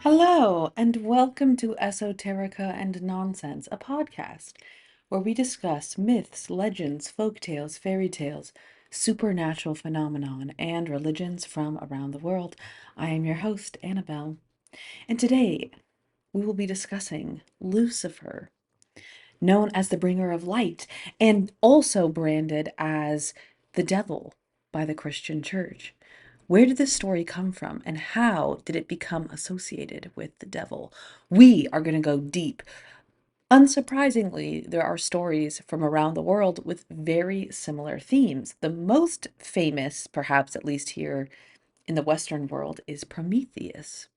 Hello, and welcome to Esoterica and Nonsense, a podcast where we discuss myths, legends, folk tales, fairy tales, supernatural phenomenon, and religions from around the world. I am your host, Annabelle, and today we will be discussing Lucifer, known as the bringer of light, and also branded as the devil by the Christian Church. Where did this story come from, and how did it become associated with the devil? We are going to go deep. Unsurprisingly, there are stories from around the world with very similar themes. The most famous, perhaps at least here in the Western world, is Prometheus.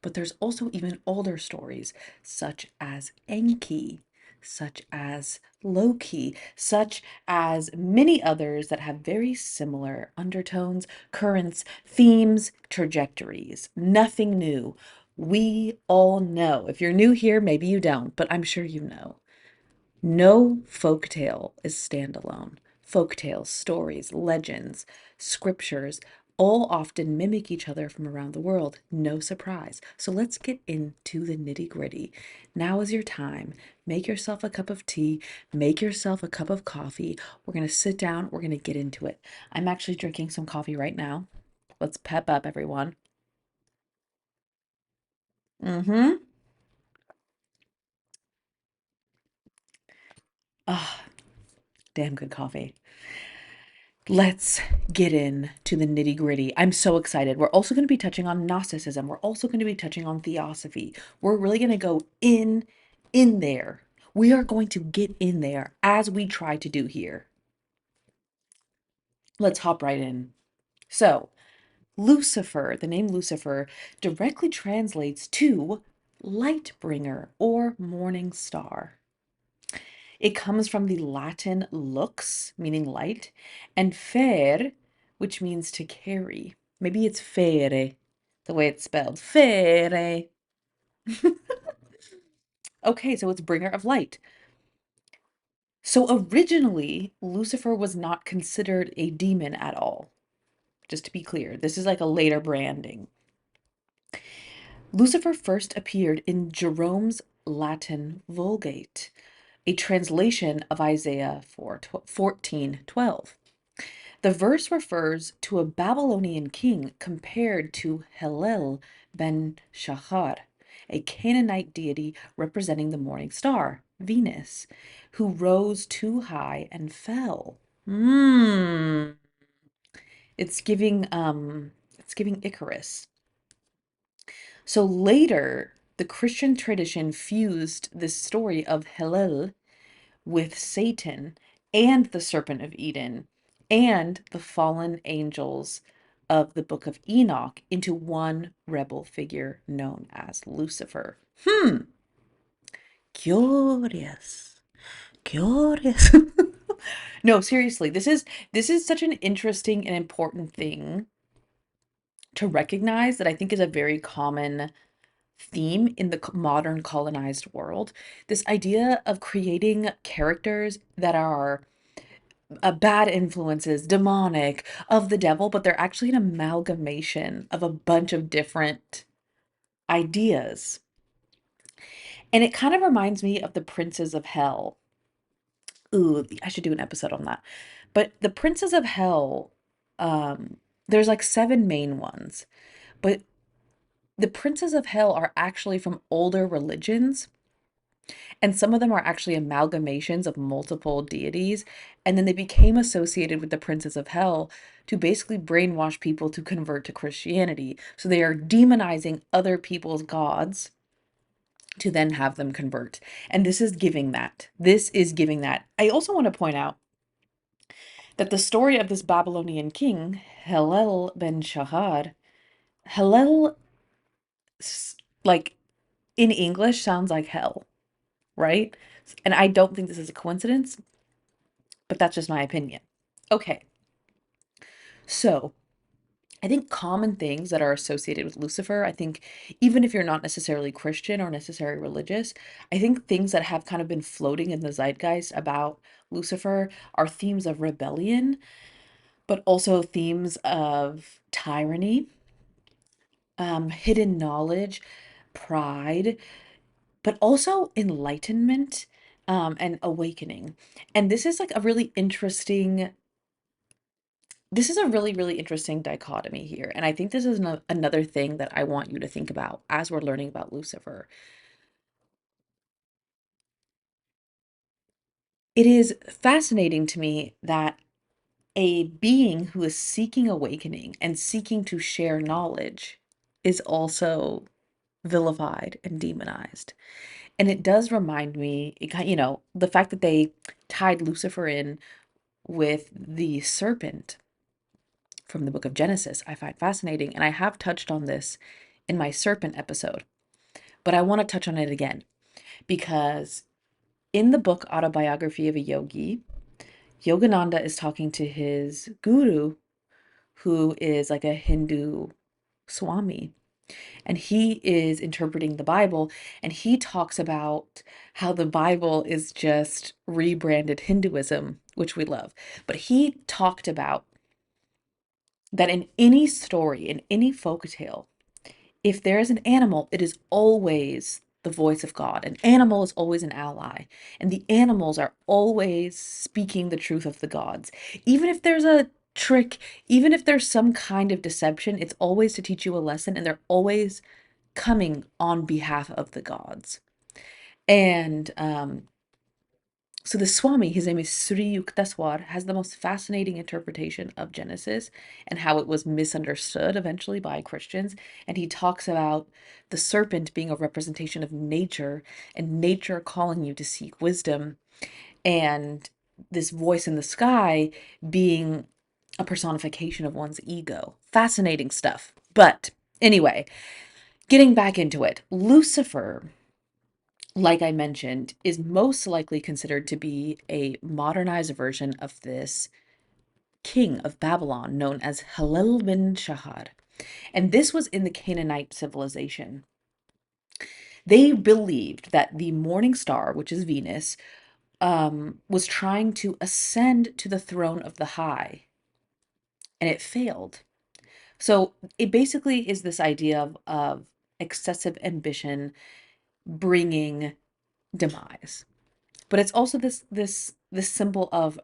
But there's also even older stories, such as Enki, such as Loki, such as many others that have very similar undertones, currents, themes, trajectories. Nothing new. We all know. If you're new here, maybe you don't, but I'm sure you know. No folktale is standalone. Folktales, stories, legends, scriptures all often mimic each other from around the world. No surprise. So let's get into the nitty-gritty. Now is your time. Make yourself a cup of tea, make yourself a cup of coffee. We're going to sit down, we're going to get into it. I'm actually drinking some coffee right now. Let's pep up, everyone. Mm-hmm. Ah, damn good coffee. Let's get in to the nitty gritty. I'm so excited. We're also going to be touching on Gnosticism. We're also going to be touching on theosophy. We're really going to go in there. We are going to get in there as we try to do here. Let's hop right in. So, Lucifer, the name Lucifer, directly translates to light bringer or morning star. It comes from the Latin lux, meaning light, and fer, which means to carry. Maybe it's fere, the way it's spelled. Fere. Okay, so it's bringer of light. So originally, Lucifer was not considered a demon at all. Just to be clear, this is like a later branding. Lucifer first appeared in Jerome's Latin Vulgate, a translation of Isaiah 14:12. The verse refers to a Babylonian king compared to Hillel ben Shachar, a Canaanite deity representing the morning star, Venus, who rose too high and fell. Hmm. It's giving Icarus. So later, the Christian tradition fused this story of Hillel with Satan and the Serpent of Eden and the fallen angels of the Book of Enoch into one rebel figure known as Lucifer. Curious. Curious. No, seriously, this is such an interesting and important thing to recognize that I think is a very common theme in the modern colonized world. This idea of creating characters that are bad influences, demonic, of the devil, but they're actually an amalgamation of a bunch of different ideas. And it kind of reminds me of the princes of hell. Ooh, I should do an episode on that. But the princes of hell, there's like seven main ones, but the princes of hell are actually from older religions. And some of them are actually amalgamations of multiple deities. And then they became associated with the princes of hell to basically brainwash people to convert to Christianity. So they are demonizing other people's gods to then have them convert. And this is giving that. This is giving that. I also want to point out that the story of this Babylonian king, Hillel ben Shahar, Hillel, like in English, sounds like hell, right? And I don't think this is a coincidence, but that's just my opinion. Okay, so I think common things that are associated with Lucifer, I think even if you're not necessarily Christian or necessarily religious, I think things that have kind of been floating in the zeitgeist about Lucifer are themes of rebellion, but also themes of tyranny, hidden knowledge, pride, but also enlightenment, and awakening. And this is like a really interesting, this is a really, really interesting dichotomy here. And I think this is another thing that I want you to think about as we're learning about Lucifer. It is fascinating to me that a being who is seeking awakening and seeking to share knowledge is also vilified and demonized. And it does remind me, the fact that they tied Lucifer in with the serpent from the book of Genesis, I find fascinating. And I have touched on this in my serpent episode, but I want to touch on it again because in the book Autobiography of a Yogi, Yogananda is talking to his guru, who is like a Hindu Swami, and he is interpreting the Bible, and he talks about how the Bible is just rebranded Hinduism, which we love. But he talked about that in any story, in any folk tale, if there is an animal, it is always the voice of God. An animal is always an ally, and the animals are always speaking the truth of the gods. Even if there's a trick, even if there's some kind of deception, it's always to teach you a lesson, and they're always coming on behalf of the gods. And so the Swami, his name is Sri Yuktaswar, has the most fascinating interpretation of Genesis and how it was misunderstood eventually by Christians. And he talks about the serpent being a representation of nature and nature calling you to seek wisdom, and this voice in the sky being a personification of one's ego. Fascinating stuff. But anyway, getting back into it, Lucifer, like I mentioned, is most likely considered to be a modernized version of this king of Babylon known as Hillel bin Shahar. And this was in the Canaanite civilization. They believed that the morning star, which is Venus, was trying to ascend to the throne of the high, and it failed. So it basically is this idea of excessive ambition bringing demise. But it's also this symbol of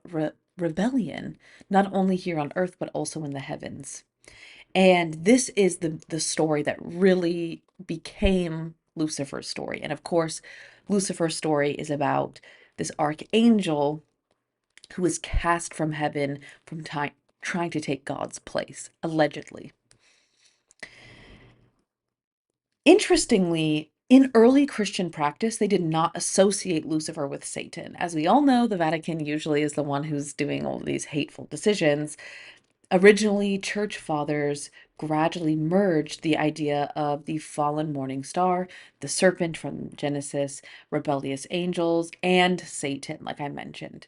rebellion, not only here on earth but also in the heavens. And this is the story that really became Lucifer's story. And of course, Lucifer's story is about this archangel who is cast from heaven from time trying to take God's place, allegedly. Interestingly, in early Christian practice, they did not associate Lucifer with Satan. As we all know, the Vatican usually is the one who's doing all these hateful decisions. Originally, church fathers gradually merged the idea of the fallen morning star, the serpent from Genesis, rebellious angels, and Satan, like I mentioned.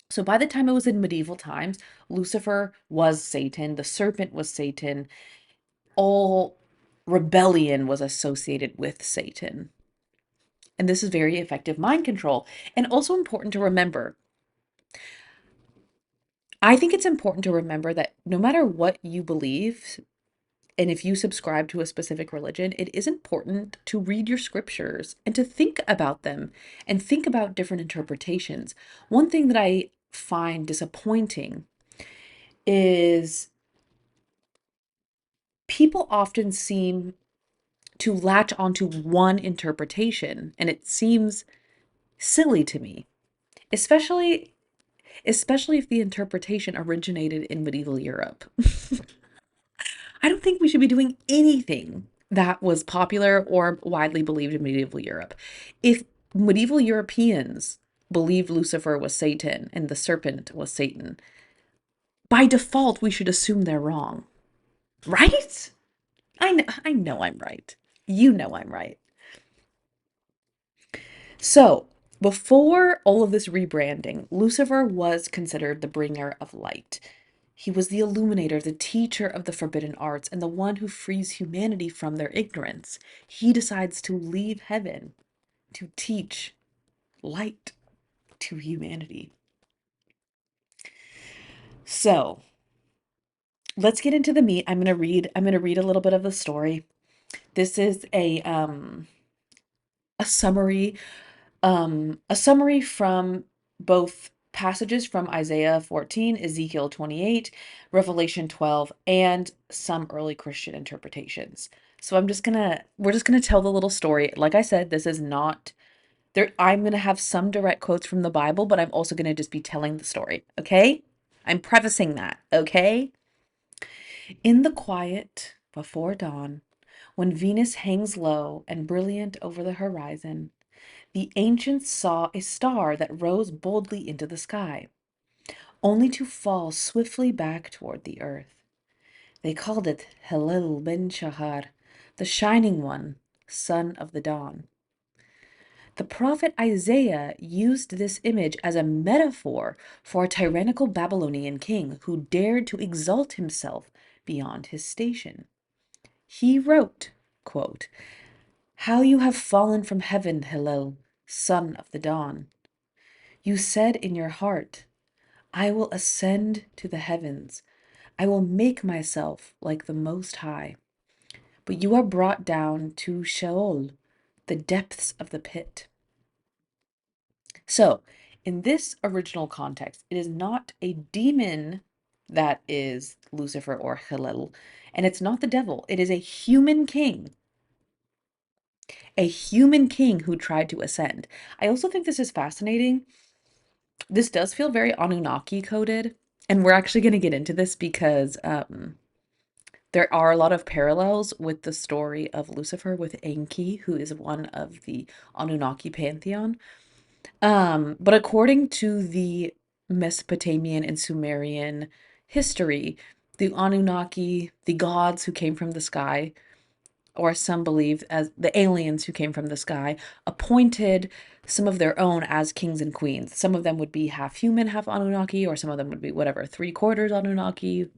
So by the time it was in medieval times, Lucifer was Satan, the serpent was Satan, all rebellion was associated with Satan. And this is very effective mind control. And also important to remember, I think it's important to remember that no matter what you believe, and if you subscribe to a specific religion, it is important to read your scriptures and to think about them and think about different interpretations. One thing that I find disappointing is people often seem to latch onto one interpretation, and it seems silly to me, especially if the interpretation originated in medieval Europe. I don't think we should be doing anything that was popular or widely believed in medieval Europe. If medieval Europeans believed Lucifer was Satan and the serpent was Satan, by default we should assume they're wrong. Right? I know I'm right. You know I'm right. So, before all of this rebranding, Lucifer was considered the bringer of light. He was the illuminator, the teacher of the forbidden arts, and the one who frees humanity from their ignorance. He decides to leave heaven to teach light to humanity. So, let's get into the meat. I'm going to read a little bit of the story. This is a summary, a summary from both passages from Isaiah 14, Ezekiel 28, Revelation 12, and some early Christian interpretations. So we're just gonna tell the little story. Like I said, this is not there. I'm gonna have some direct quotes from the Bible, but I'm also gonna just be telling the story. Okay? I'm prefacing that. Okay? In the quiet before dawn, when Venus hangs low and brilliant over the horizon, the ancients saw a star that rose boldly into the sky, only to fall swiftly back toward the earth. They called it Helel ben Shahar, the shining one, son of the dawn. The prophet Isaiah used this image as a metaphor for a tyrannical Babylonian king who dared to exalt himself beyond his station. He wrote, quote, "How you have fallen from heaven, Hillel, son of the dawn. You said in your heart, I will ascend to the heavens. I will make myself like the Most High. But you are brought down to Sheol, the depths of the pit." So, in this original context, it is not a demon that is Lucifer or Hillel, and it's not the devil. It is a human king who tried to ascend. I also think this is fascinating. This does feel very Anunnaki coded, and we're actually going to get into this because there are a lot of parallels with the story of Lucifer with Enki, who is one of the Anunnaki pantheon. But according to the Mesopotamian and Sumerian history, the Anunnaki, the gods who came from the sky, or some believe as the aliens who came from the sky, appointed some of their own as kings and queens. Some of them would be half human, half Anunnaki, or some of them would be whatever, three quarters Anunnaki,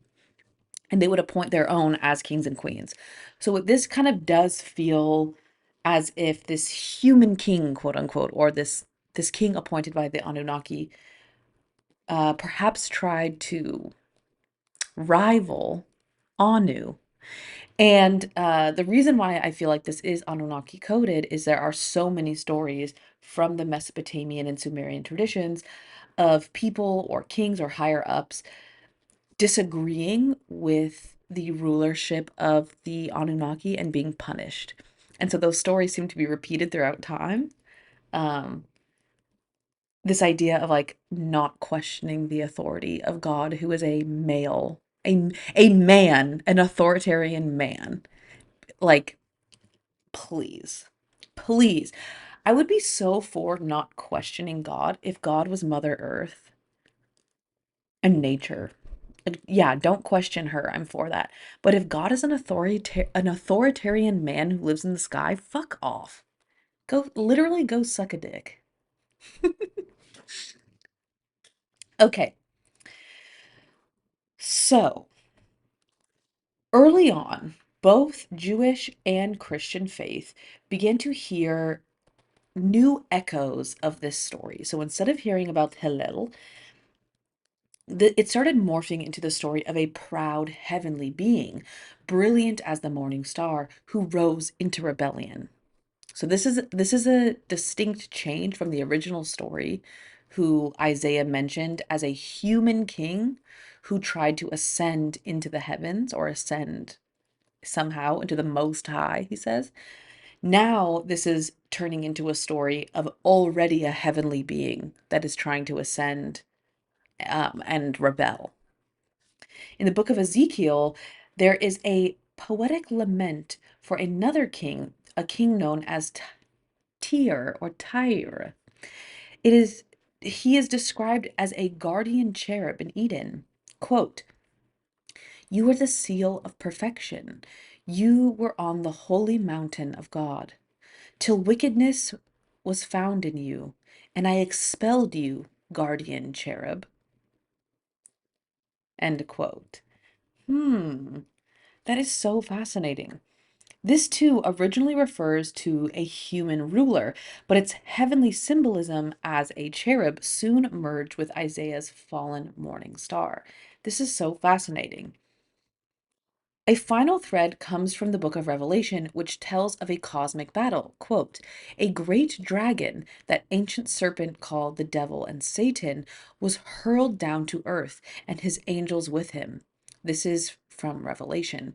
and they would appoint their own as kings and queens. So this kind of does feel as if this human king, quote unquote, or this king appointed by the Anunnaki, perhaps tried to rival Anu. And the reason why I feel like this is Anunnaki coded is there are so many stories from the Mesopotamian and Sumerian traditions of people or kings or higher ups disagreeing with the rulership of the Anunnaki and being punished. And so those stories seem to be repeated throughout time. Um, this idea of like not questioning the authority of God, who is a male, a man, an authoritarian man. Like, please, please. I would be so for not questioning God if God was Mother Earth and nature. Like, yeah, don't question her. I'm for that. But if God is an authoritarian man who lives in the sky, fuck off. Go literally go suck a dick. Okay. So, early on, both Jewish and Christian faith began to hear new echoes of this story. So instead of hearing about Hillel, it started morphing into the story of a proud heavenly being, brilliant as the morning star, who rose into rebellion. So this is a distinct change from the original story, who Isaiah mentioned as a human king who tried to ascend into the heavens or ascend somehow into the most high, he says. Now this is turning into a story of already a heavenly being that is trying to ascend and rebel. In the book of Ezekiel, there is a poetic lament for another king, a king known as Tyr or Tyre. It is he is described as a guardian cherub in Eden. Quote, "You are the seal of perfection. You were on the holy mountain of God, till wickedness was found in you, and I expelled you, guardian cherub." End quote. That is so fascinating. This too originally refers to a human ruler, but its heavenly symbolism as a cherub soon merged with Isaiah's fallen morning star. This is so fascinating. A final thread comes from the book of Revelation, which tells of a cosmic battle. Quote, a great dragon, that ancient serpent called the devil and Satan, was hurled down to earth, and his angels with him. This is from Revelation.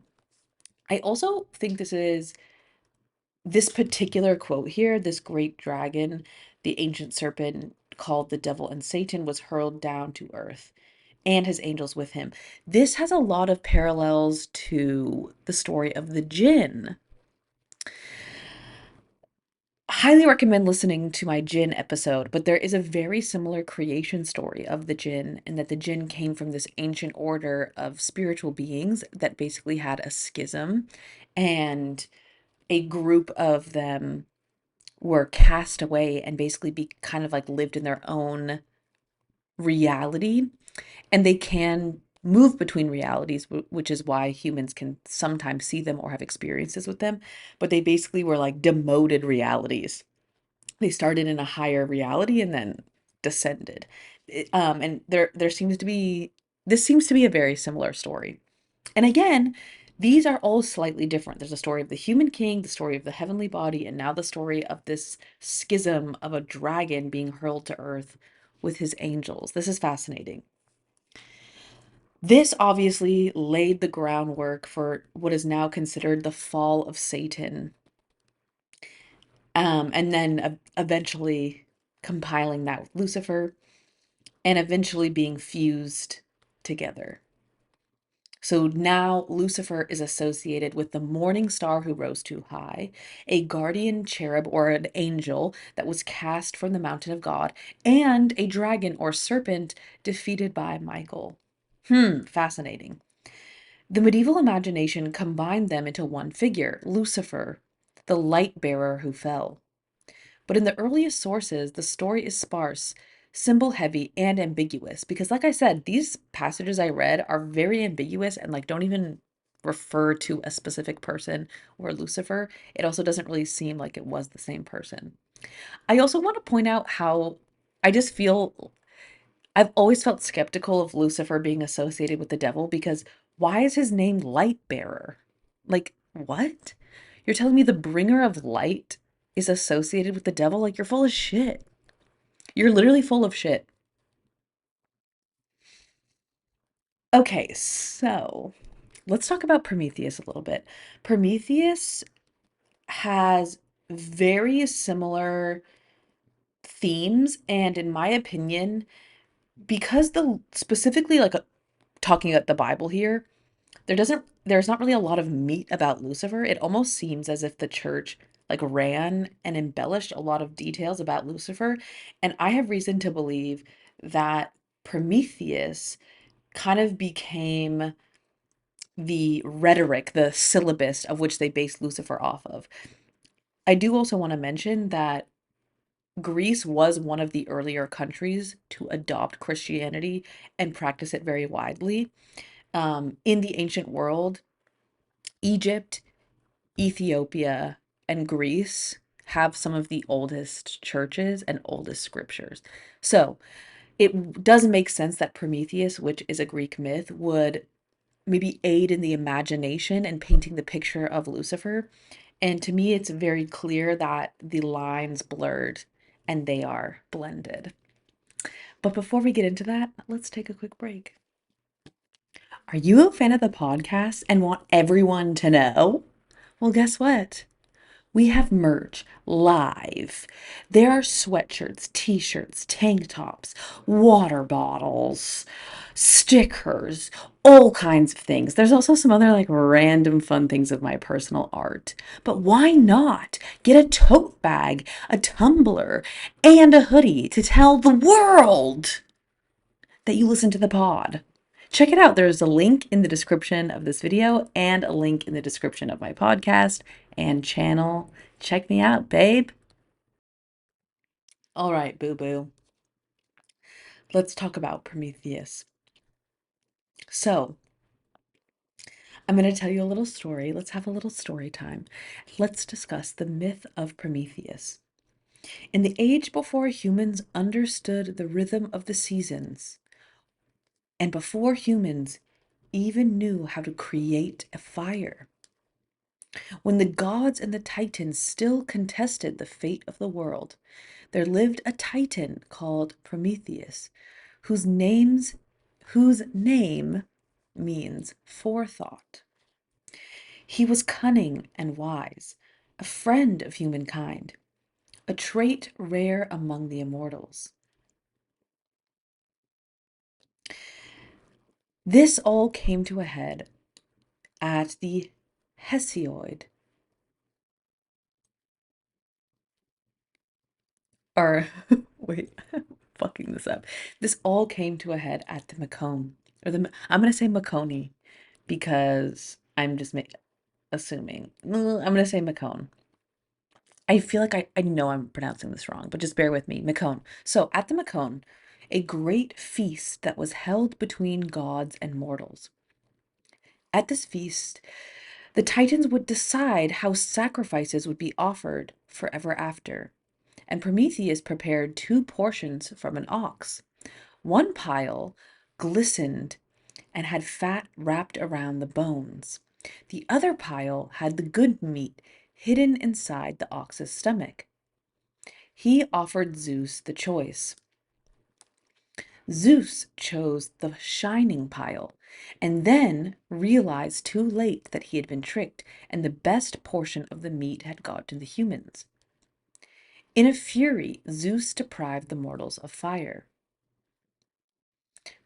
I also think this particular quote here, this great dragon, the ancient serpent called the devil and Satan, was hurled down to earth and his angels with him. This has a lot of parallels to the story of the jinn. Highly recommend listening to my jinn episode, but there is a very similar creation story of the jinn, and that the jinn came from this ancient order of spiritual beings that basically had a schism, and a group of them were cast away and basically be kind of like lived in their own reality, and they can move between realities, which is why humans can sometimes see them or have experiences with them, but they basically were like demoted realities. They started in a higher reality and then descended. And there seems to be this seems to be a very similar story. And again, these are all slightly different. There's a story of the human king, the story of the heavenly body, and now the story of this schism of a dragon being hurled to earth with his angels. This is fascinating. This obviously laid the groundwork for what is now considered the fall of Satan, and then eventually compiling that with Lucifer and eventually being fused together. So now Lucifer is associated with the morning star who rose too high, a guardian cherub or an angel that was cast from the mountain of God, and a dragon or serpent defeated by Michael. Fascinating. The medieval imagination combined them into one figure, Lucifer, the light bearer who fell. But in the earliest sources, the story is sparse, symbol heavy, and ambiguous because, like I said, these passages I read are very ambiguous and like don't even refer to a specific person or Lucifer. It also doesn't really seem like it was the same person. I also want to point out how I just feel I've always felt skeptical of Lucifer being associated with the devil because why is his name Light Bearer? Like, what? You're telling me the bringer of light is associated with the devil? Like, you're full of shit. You're literally full of shit. Okay, so let's talk about Prometheus a little bit. Prometheus has very similar themes, and in my opinion, because specifically like talking about the Bible here, there's not really a lot of meat about Lucifer. It almost seems as if the church like ran and embellished a lot of details about Lucifer, and I have reason to believe that Prometheus kind of became the rhetoric, the syllabus of which they based Lucifer off of. I do also want to mention that Greece was one of the earlier countries to adopt Christianity and practice it very widely. In the ancient world, Egypt, Ethiopia, and Greece have some of the oldest churches and oldest scriptures. So it does make sense that Prometheus, which is a Greek myth, would maybe aid in the imagination and painting the picture of Lucifer. And to me, it's very clear that the lines blurred and they are blended. But before we get into that, let's take a quick break. Are you a fan of the podcast and want everyone to know? Well, guess what? We have merch live. There are sweatshirts, t-shirts, tank tops, water bottles, stickers, all kinds of things. There's also some other like random fun things of my personal art. But why not get a tote bag, a tumbler, and a hoodie to tell the world that you listen to the pod? Check it out. There's a link in the description of this video and a link in the description of my podcast and channel. Check me out, babe. All right, boo boo. Let's talk about Prometheus. So, I'm going to tell you a little story. Let's have a little story time. Let's discuss the myth of Prometheus. In the age before humans understood the rhythm of the seasons, and before humans even knew how to create a fire. When the gods and the titans still contested the fate of the world, there lived a titan called Prometheus, whose name means forethought. He was cunning and wise, a friend of humankind, a trait rare among the immortals. This all came to a head at the Hesiod, or wait, fucking this up. This all came to a head at the Macone, I'm gonna say Macone because I'm just assuming. I'm gonna say Macone. I feel like I know I'm pronouncing this wrong, but just bear with me. Macone. So at the Macone, a great feast that was held between gods and mortals. At this feast, the Titans would decide how sacrifices would be offered forever after, and Prometheus prepared two portions from an ox. One pile glistened and had fat wrapped around the bones. The other pile had the good meat hidden inside the ox's stomach. He offered Zeus the choice. Zeus chose the shining pile, and then realized too late that he had been tricked, and the best portion of the meat had got to the humans. In a fury, Zeus deprived the mortals of fire.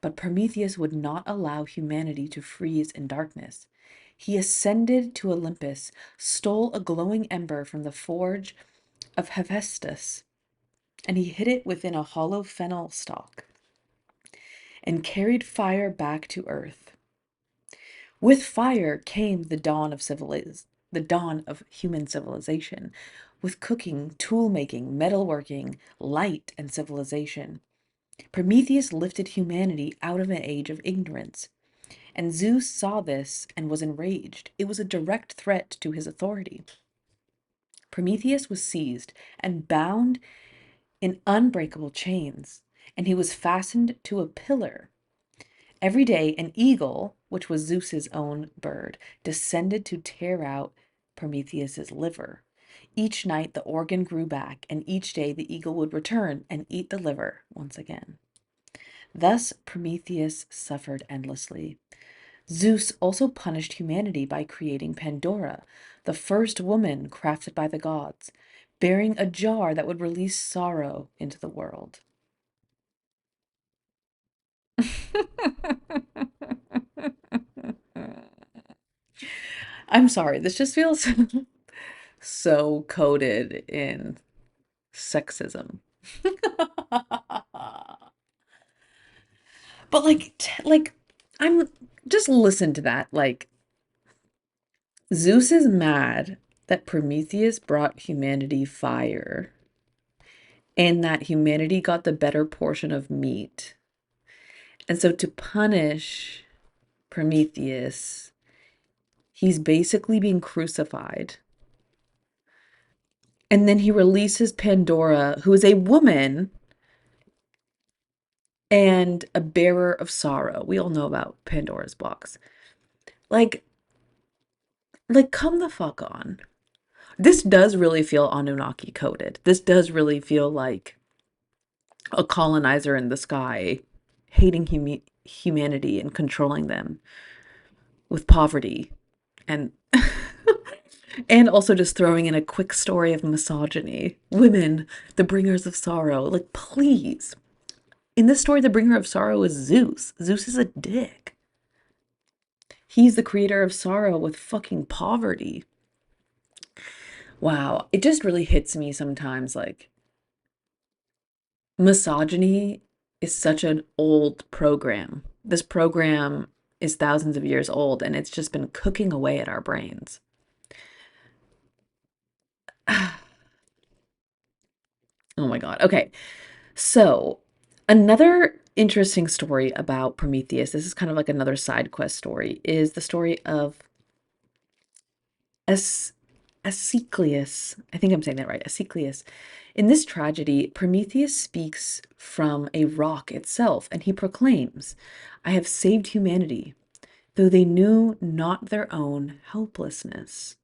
But Prometheus would not allow humanity to freeze in darkness. He ascended to Olympus, stole a glowing ember from the forge of Hephaestus, and he hid it within a hollow fennel stalk, and carried fire back to earth. With fire came the dawn of human civilization, with cooking, tool making, metalworking, light, and civilization. Prometheus lifted humanity out of an age of ignorance, and Zeus saw this and was enraged. It was a direct threat to his authority. Prometheus was seized and bound in unbreakable chains, and he was fastened to a pillar. Every day, an eagle, which was Zeus's own bird, descended to tear out Prometheus's liver. Each night, the organ grew back, and each day the eagle would return and eat the liver once again. Thus, Prometheus suffered endlessly. Zeus also punished humanity by creating Pandora, the first woman crafted by the gods, bearing a jar that would release sorrow into the world. I'm sorry, this just feels so coded in sexism. But like I'm just listen to that. Like Zeus is mad that Prometheus brought humanity fire and that humanity got the better portion of meat. And so to punish Prometheus, he's basically being crucified. And then he releases Pandora, who is a woman and a bearer of sorrow. We all know about Pandora's box. Like, come the fuck on. This does really feel Anunnaki coded. This does really feel like a colonizer in the sky hating humanity and controlling them with poverty and and also just throwing in a quick story of misogyny. Women, the bringers of sorrow. Like, please. In this story, the bringer of sorrow is Zeus. Zeus is a dick. He's the creator of sorrow with fucking poverty. Wow. It just really hits me sometimes. Like, misogyny is such an old program. This program is thousands of years old, and it's just been cooking away at our brains. Oh my God. Okay. So, another interesting story about Prometheus, this is kind of like another side quest story, is the story of As Asclepius. I think I'm saying that right. Asclepius. In this tragedy, Prometheus speaks from a rock itself, and he proclaims, I have saved humanity. though they knew not their own helplessness.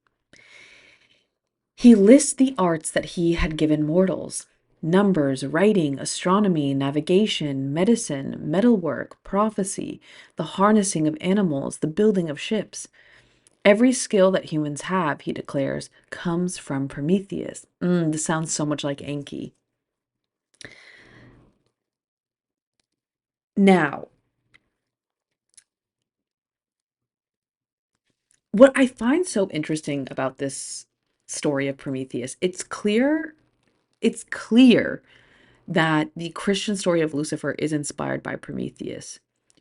He lists the arts that he had given mortals: numbers, writing, astronomy, navigation, medicine, metalwork, prophecy, the harnessing of animals, the building of ships. Every skill that humans have, he declares, comes from Prometheus. This sounds so much like Enki. Now, what I find so interesting about this story of Prometheus, it's clear that the Christian story of Lucifer is inspired by Prometheus.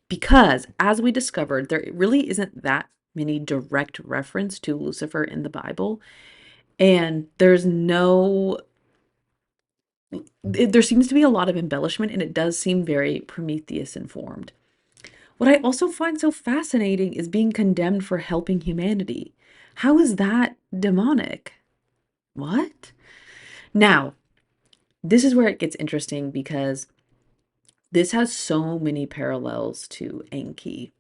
Because, as we discovered, there really isn't that many direct reference to Lucifer in the Bible. And there seems to be a lot of embellishment, and it does seem very Prometheus informed. What I also find so fascinating is being condemned for helping humanity. How is that demonic? What? Now, this is where it gets interesting because this has so many parallels to Enki.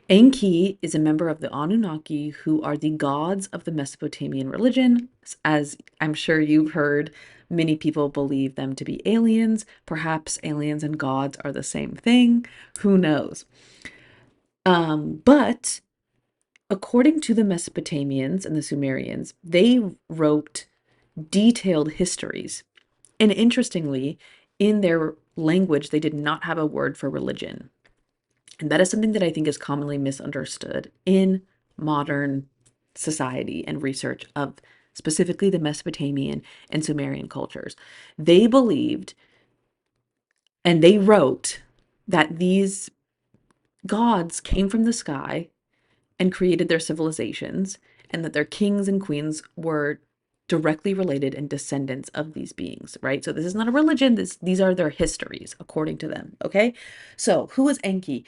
Enki is a member of the Anunnaki, who are the gods of the Mesopotamian religion. As I'm sure you've heard, many people believe them to be aliens. Perhaps aliens and gods are the same thing. Who knows? But according to the Mesopotamians and the Sumerians, they wrote detailed histories. And interestingly, in their language, they did not have a word for religion. And that is something that I think is commonly misunderstood in modern society and research of specifically the Mesopotamian and Sumerian cultures. They believed and they wrote that these gods came from the sky and created their civilizations, and that their kings and queens were directly related and descendants of these beings, right? So this is not a religion, these are their histories according to them, okay? So, who is Enki?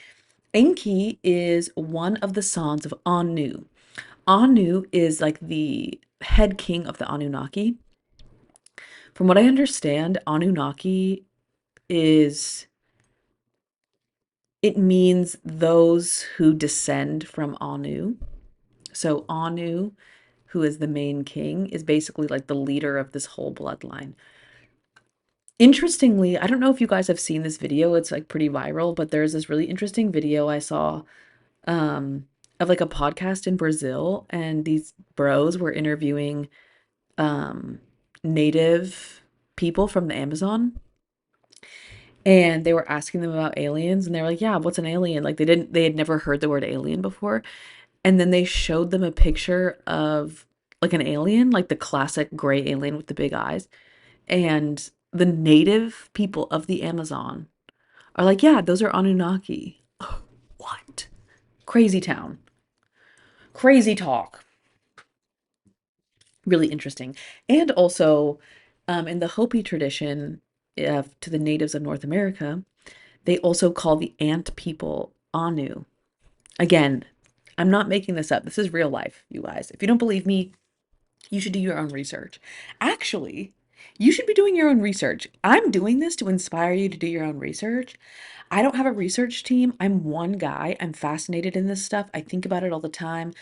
Enki is one of the sons of Anu. Anu is like the head king of the Anunnaki. From what I understand, Anunnaki is it means those who descend from Anu. So Anu, who is the main king, is basically like the leader of this whole bloodline. Interestingly, I don't know if you guys have seen this video, it's like pretty viral, but there's this really interesting video I saw um of like a podcast in Brazil, and these bros were interviewing um native people from the Amazon, and they were asking them about aliens, and they were like, "Yeah, what's an alien?" Like they had never heard the word alien before. And then they showed them a picture of like an alien, like the classic gray alien with the big eyes. And the native people of the Amazon are like, "Yeah, those are Anunnaki." What? Crazy town. Crazy talk. Really interesting. And also, in the Hopi tradition, to the natives of North America, they also call the ant people Anu. Again, I'm not making this up. This is real life, you guys. If you don't believe me, you should do your own research. Actually, you should be doing your own research. I'm doing this to inspire you to do your own research. I don't have a research team. I'm one guy. I'm fascinated in this stuff. I think about it all the time.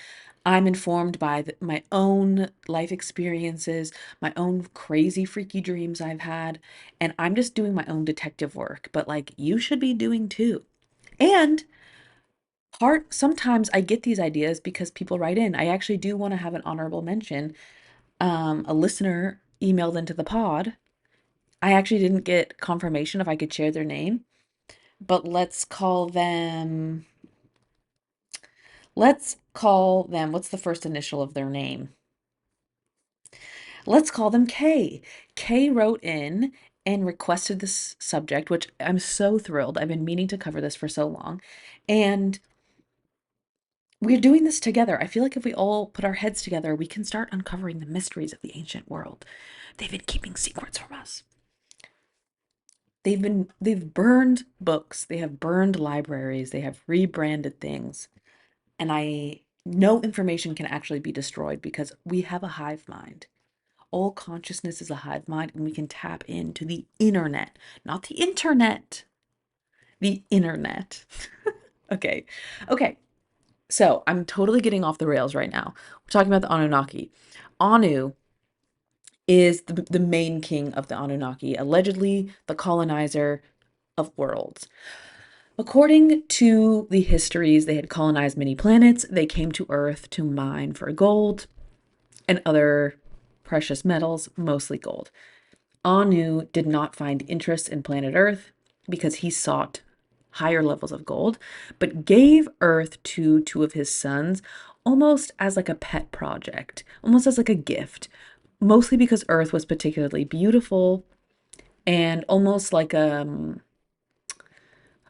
I'm informed by my own life experiences, my own crazy, freaky dreams I've had, and I'm just doing my own detective work. But like, you should be doing too. And sometimes I get these ideas because people write in. I actually do want to have an honorable mention. A listener emailed into the pod. I actually didn't get confirmation if I could share their name, but let's call them, what's the first initial of their name? Let's call them K. K wrote in and requested this subject, which I'm so thrilled. I've been meaning to cover this for so long. And we're doing this together. I feel like if we all put our heads together, we can start uncovering the mysteries of the ancient world. They've been keeping secrets from us. They've burned books, they have burned libraries, they have rebranded things. And I no information can actually be destroyed because we have a hive mind. All consciousness is a hive mind, and we can tap into the internet, not the internet, the internet. Okay. Okay. So I'm totally getting off the rails right now. We're talking about the Anunnaki. Anu is the main king of the Anunnaki, allegedly the colonizer of worlds. According to the histories, they had colonized many planets. They came to Earth to mine for gold and other precious metals, mostly gold. Anu did not find interest in planet Earth because he sought higher levels of gold, but gave Earth to two of his sons almost as like a pet project, almost as like a gift, mostly because Earth was particularly beautiful and almost like a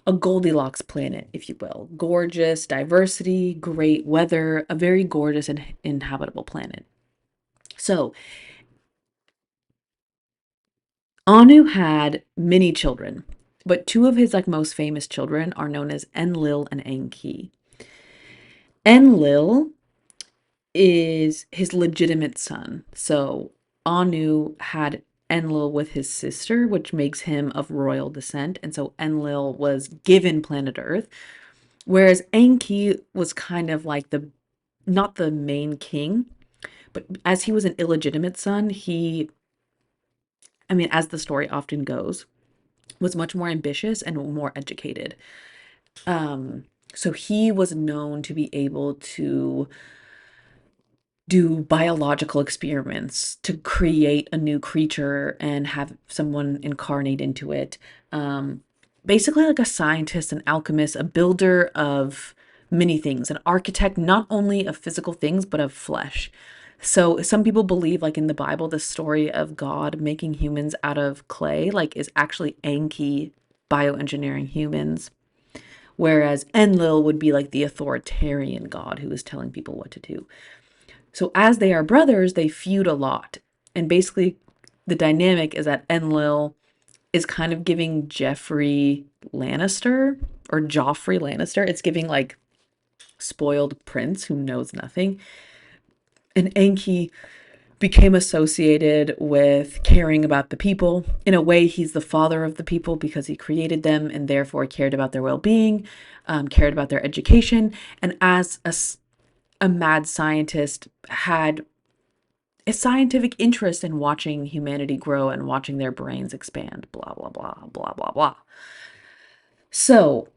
Goldilocks planet, if you will. Gorgeous, diversity, great weather, a very gorgeous and inhabitable planet. So Anu had many children, but two of his like most famous children are known as Enlil and Enki. Enlil is his legitimate son. So Anu had Enlil with his sister, which makes him of royal descent. And so Enlil was given planet Earth, whereas Enki was kind of like not the main king, but as he was an illegitimate son, I mean, as the story often goes, was much more ambitious and more educated. Um, so he was known to be able to do biological experiments to create a new creature and have someone incarnate into it. Um, Basically, like a scientist, an alchemist, a builder of many things, an architect, not only of physical things, but of flesh. So some people believe, like in the Bible, the story of God making humans out of clay, like is actually Enki bioengineering humans, whereas Enlil would be like the authoritarian God who is telling people what to do. So as they are brothers, they feud a lot. And basically, the dynamic is that Enlil is kind of giving Jeffrey Lannister or Joffrey Lannister, it's giving like spoiled prince who knows nothing. And Enki became associated with caring about the people. In a way, he's the father of the people because he created them and therefore cared about their well being, cared about their education. And as a mad scientist, had a scientific interest in watching humanity grow and watching their brains expand, blah, blah, blah, blah, blah, blah. So,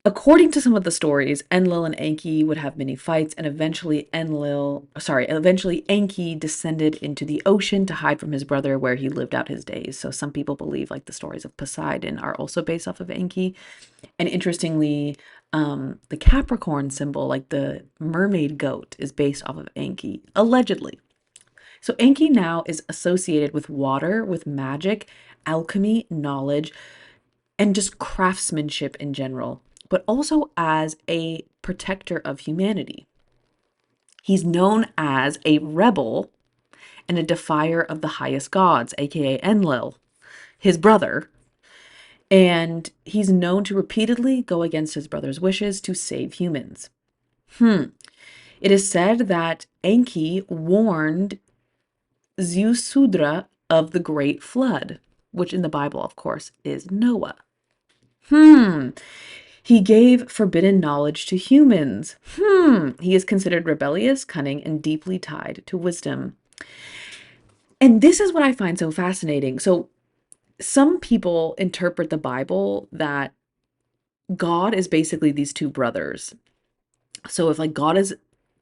according to some of the stories, Enlil and Enki would have many fights, and eventually Enki descended into the ocean to hide from his brother where he lived out his days. So some people believe like the stories of Poseidon are also based off of Enki. And interestingly, the Capricorn symbol, like the mermaid goat, is based off of Enki, allegedly. So Enki now is associated with water, with magic, alchemy, knowledge, and just craftsmanship in general, but also as a protector of humanity. He's known as a rebel and a defier of the highest gods, aka Enlil, his brother. And he's known to repeatedly go against his brother's wishes to save humans. It is said that Enki warned Zeusudra of the Great Flood, which in the Bible, of course, is Noah. He gave forbidden knowledge to humans. He is considered rebellious, cunning, and deeply tied to wisdom. And this is what I find so fascinating. So, some people interpret the Bible that God is basically these two brothers. So, if like God is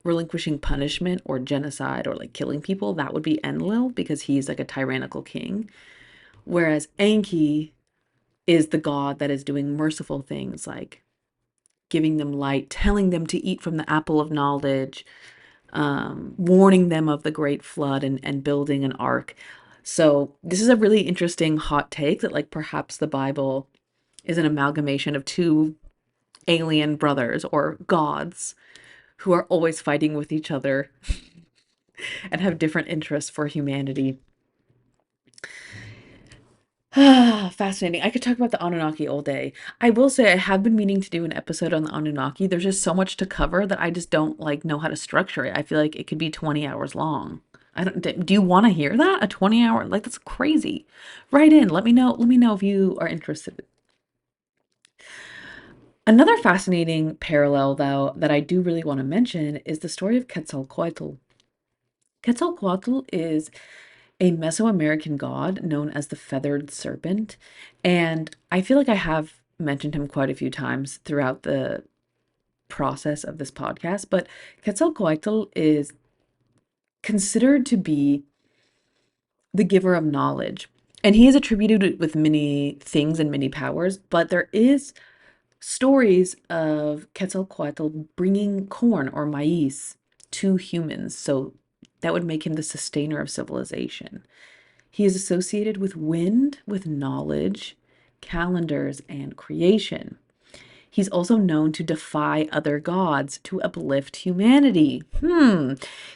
relinquishing punishment or genocide or like killing people, that would be Enlil because he's like a tyrannical king. Whereas Enki is the God that is doing merciful things like giving them light, telling them to eat from the apple of knowledge, warning them of the great flood and building an ark. So this is a really interesting hot take that like perhaps the Bible is an amalgamation of two alien brothers or gods who are always fighting with each other and have different interests for humanity. Fascinating. I could talk about the Anunnaki all day. I will say I have been meaning to do an episode on the Anunnaki. There's just so much to cover that I just don't like know how to structure it. I feel like it could be 20 hours long. I don't, do you want to hear that? A 20-hour, like that's crazy. Write in. Let me know if you are interested. Another fascinating parallel, though, that I do really want to mention is the story of Quetzalcoatl. Quetzalcoatl is a Mesoamerican god known as the feathered serpent, and I feel like I have mentioned him quite a few times throughout the process of this podcast, but Quetzalcoatl is considered to be the giver of knowledge. And he is attributed with many things and many powers, but there is stories of Quetzalcoatl bringing corn or maize to humans. So that would make him the sustainer of civilization. He is associated with wind, with knowledge, calendars, and creation. He's also known to defy other gods to uplift humanity.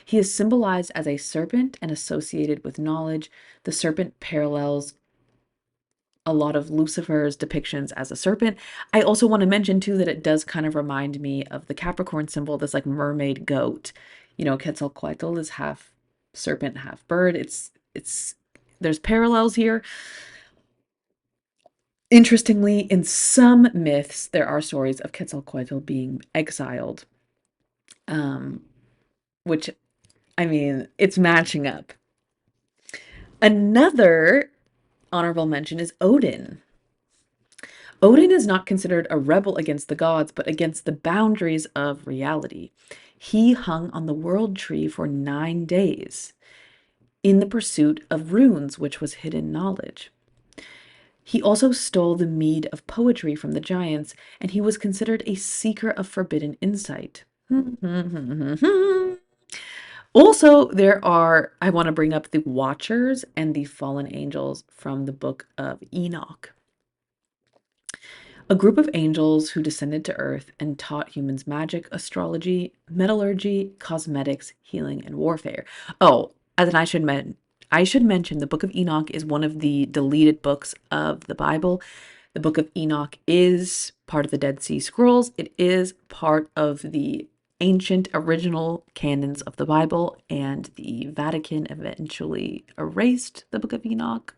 He is symbolized as a serpent and associated with knowledge. The serpent parallels a lot of Lucifer's depictions as a serpent. I also want to mention too that it does kind of remind me of the Capricorn symbol, this like mermaid goat. You know, Quetzalcoatl is half serpent, half bird. It's there's parallels here. Interestingly, in some myths, there are stories of Quetzalcoatl being exiled, um, which, I mean, it's matching up. Another honorable mention is Odin. Odin is not considered a rebel against the gods, but against the boundaries of reality. He hung on the world tree for 9 days in the pursuit of runes, which was hidden knowledge. He also stole the mead of poetry from the giants, and he was considered a seeker of forbidden insight. Also, I want to bring up the Watchers and the fallen angels from the book of Enoch. A group of angels who descended to Earth and taught humans magic, astrology, metallurgy, cosmetics, healing, and warfare. Oh, and I should mention the Book of Enoch is one of the deleted books of the Bible. The Book of Enoch is part of the Dead Sea Scrolls. It is part of the ancient original canons of the Bible, and the Vatican eventually erased the Book of Enoch.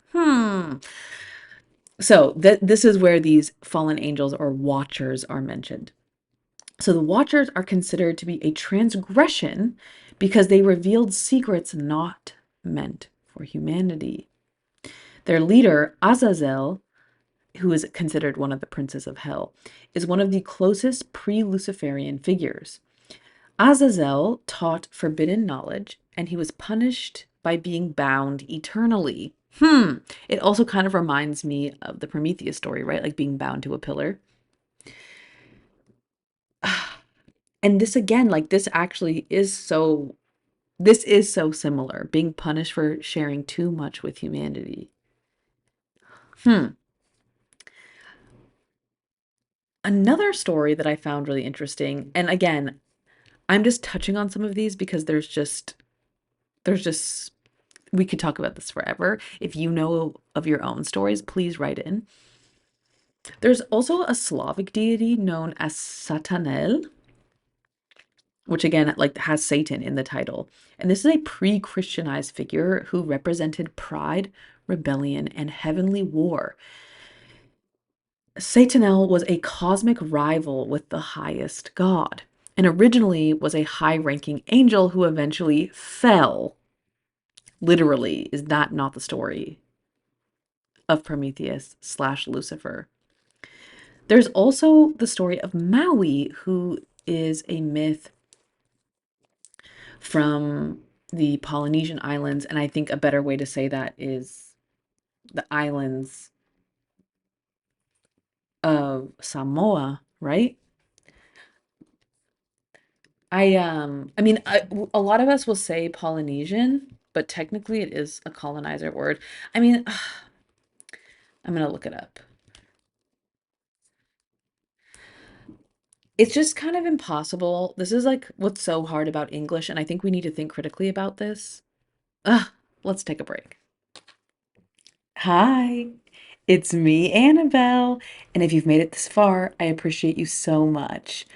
So this is where these fallen angels or watchers are mentioned. So the watchers are considered to be a transgression because they revealed secrets not meant for humanity. Their leader, Azazel, who is considered one of the princes of hell, is one of the closest pre-Luciferian figures. Azazel taught forbidden knowledge, and he was punished by being bound eternally. It also kind of reminds me of the Prometheus story, right? Like being bound to a pillar. And this again, like this is so similar, being punished for sharing too much with humanity. Another story that I found really interesting, and again, I'm just touching on some of these because there's just we could talk about this forever. If you know of your own stories, please write in. There's also a Slavic deity known as Satanel, which again like has Satan in the title. And this is a pre-Christianized figure who represented pride, rebellion, and heavenly war. Satanel was a cosmic rival with the highest god, and originally was a high-ranking angel who eventually fell. Literally, is that not the story of Prometheus / Lucifer? There's also the story of Maui, who is a myth from the Polynesian islands, and I think a better way to say that is the islands of Samoa, right? I mean, a lot of us will say Polynesian, but technically it is a colonizer word. I mean, I'm gonna look it up. It's just kind of impossible. This is like what's so hard about English, and I think we need to think critically about this. Ugh, let's take a break. Hi, it's me, Annabelle, and if you've made it this far, I appreciate you so much.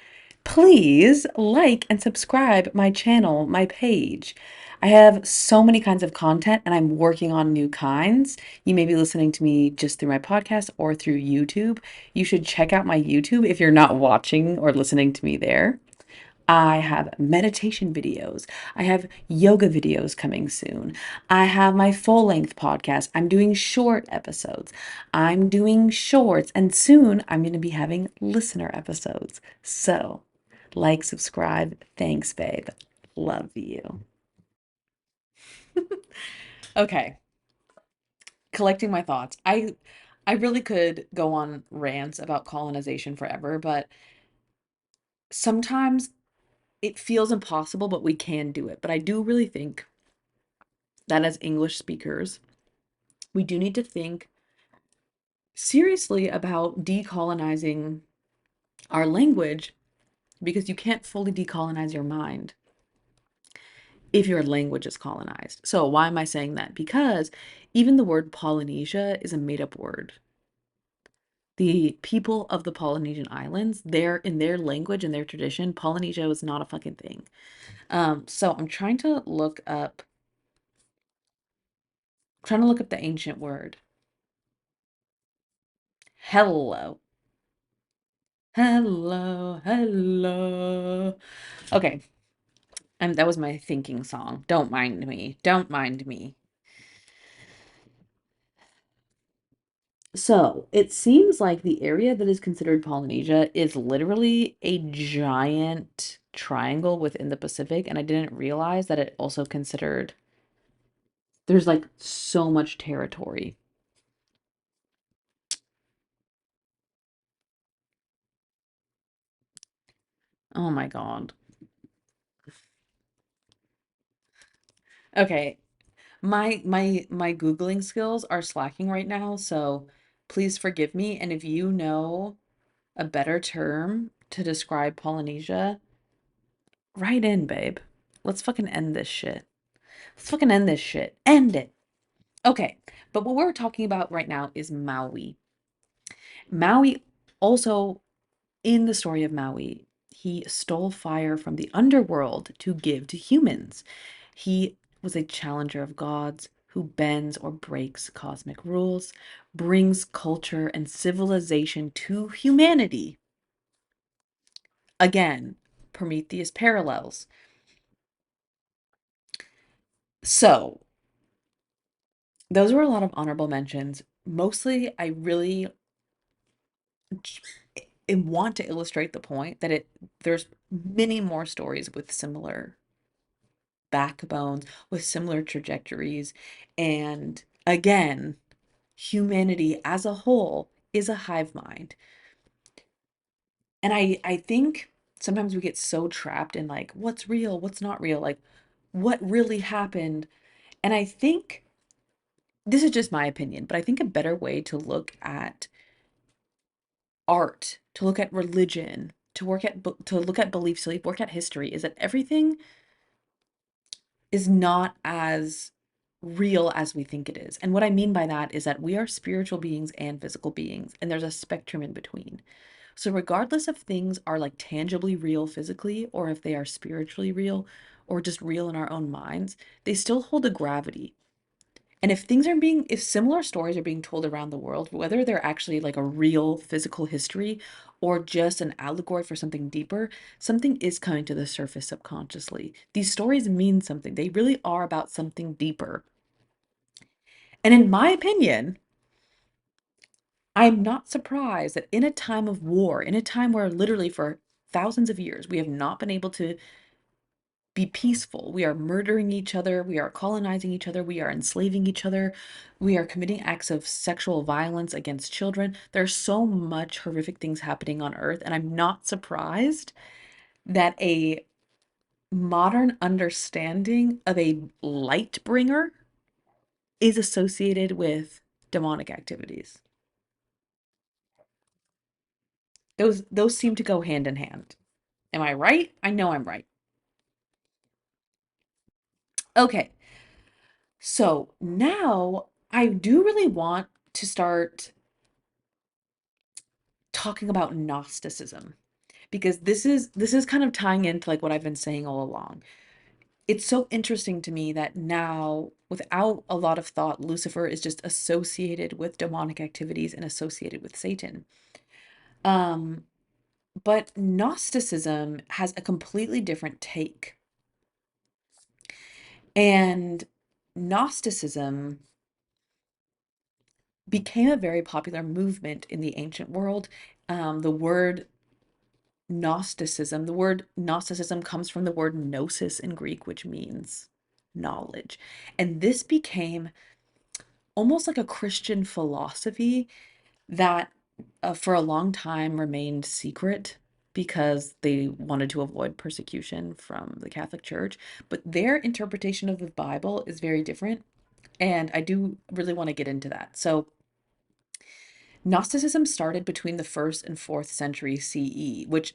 Please like and subscribe my channel, my page. I have so many kinds of content and I'm working on new kinds. You may be listening to me just through my podcast or through YouTube. You should check out my YouTube if you're not watching or listening to me there. I have meditation videos. I have yoga videos coming soon. I have my full length podcast. I'm doing short episodes. I'm doing shorts, and soon I'm going to be having listener episodes. So, like, subscribe. Thanks, babe. Love you. Okay, collecting my thoughts. I really could go on rants about colonization forever, but sometimes it feels impossible, but we can do it. But I do really think that as English speakers, we do need to think seriously about decolonizing our language because you can't fully decolonize your mind if your language is colonized. So, why am I saying that? Because even the word Polynesia is a made up word. The people of the Polynesian Islands, they're in their language and their tradition, Polynesia was not a fucking thing. So I'm trying to look up the ancient word. Hello. Hello, hello. Okay, and that was my thinking song. Don't mind me. Don't mind me. So, it seems like the area that is considered Polynesia is literally a giant triangle within the Pacific, and I didn't realize that it also considered there's like so much territory. Oh my God. Okay, my Googling skills are slacking right now, so please forgive me. And if you know a better term to describe Polynesia, write in, babe. Let's fucking end this shit. Let's fucking end this shit. End it. Okay, but what we're talking about right now is Maui. Maui also, in the story of Maui, he stole fire from the underworld to give to humans. He was a challenger of gods who bends or breaks cosmic rules, brings culture and civilization to humanity. Again, Prometheus parallels. So, those were a lot of honorable mentions. Mostly, I really want to illustrate the point that there's many more stories with similar backbones, with similar trajectories, and again, humanity as a whole is a hive mind. And I think sometimes we get so trapped in like what's real, what's not real, like what really happened. And I think this is just my opinion, but I think a better way to look at art, to look at religion, to look at beliefs, to look at history is that everything is not as real as we think it is. And what I mean by that is that we are spiritual beings and physical beings, and there's a spectrum in between. So, regardless if things are like tangibly real physically, or if they are spiritually real, or just real in our own minds, they still hold a gravity. And if similar stories are being told around the world, whether they're actually like a real physical history or just an allegory for something deeper, something is coming to the surface subconsciously. These stories mean something. They really are about something deeper. And in my opinion, I'm not surprised that in a time of war, in a time where literally for thousands of years we have not been able to be peaceful. We are murdering each other. We are colonizing each other. We are enslaving each other. We are committing acts of sexual violence against children. There's so much horrific things happening on Earth. And I'm not surprised that a modern understanding of a light bringer is associated with demonic activities. Those seem to go hand in hand. Am I right? I know I'm right. Okay. So now I do really want to start talking about Gnosticism because this is kind of tying into like what I've been saying all along. it's so interesting to me that now, without a lot of thought, Lucifer is just associated with demonic activities and associated with Satan. Um, but Gnosticism has a completely different take. And Gnosticism became a very popular movement in the ancient world. The word Gnosticism comes from the word gnosis in Greek, which means knowledge. And this became almost like a Christian philosophy that for a long time remained secret because they wanted to avoid persecution from the Catholic Church. But their interpretation of the Bible is very different. And I do really want to get into that. So, Gnosticism started between the 1st and 4th century CE, which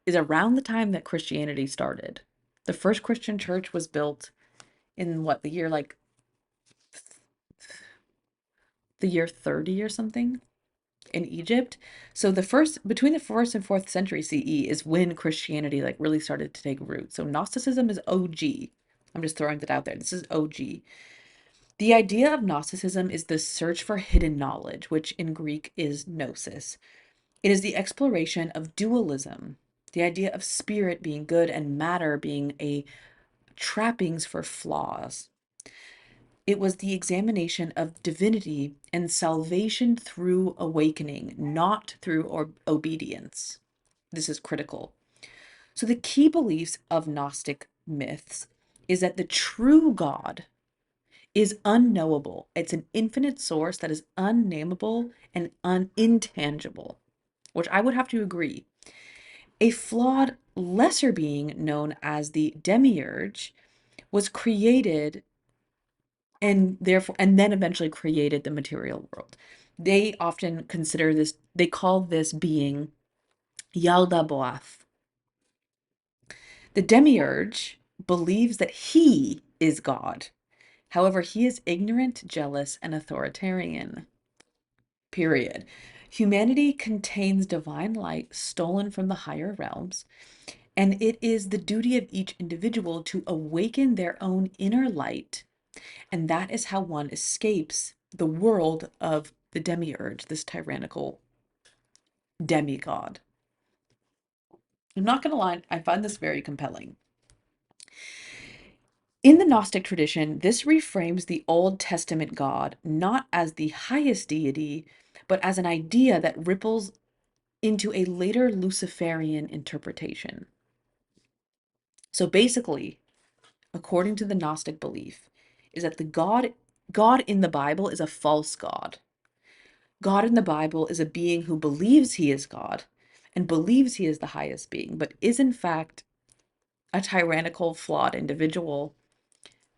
is around the time that Christianity started. The first Christian church was built in what, the year like the year 30 or something in Egypt. So the first between the 1st and 4th century CE is when Christianity like really started to take root. So Gnosticism is OG. I'm just throwing that out there. This is OG. The idea of Gnosticism is the search for hidden knowledge, which in Greek is gnosis. It is the exploration of dualism, the idea of spirit being good and matter being a trappings for flaws. It was the examination of divinity and salvation through awakening, not through obedience. This is critical. So, the key beliefs of Gnostic myths is that the true God is unknowable. It's an infinite source that is unnameable and intangible, which I would have to agree. A flawed lesser being known as the demiurge was created and therefore and then eventually created the material world. They often consider this, they call this being Yaldabaoth. The demiurge believes that he is God. However, he is ignorant, jealous, and authoritarian. Period. Humanity contains divine light stolen from the higher realms, and it is the duty of each individual to awaken their own inner light, and that is how one escapes the world of the demiurge, this tyrannical demigod. I'm not going to lie, I find this very compelling. In the Gnostic tradition, this reframes the Old Testament God not as the highest deity, but as an idea that ripples into a later Luciferian interpretation. So basically, according to the Gnostic belief, is that the God in the Bible is a false God. God in the Bible is a being who believes he is God and believes he is the highest being, but is in fact a tyrannical, flawed individual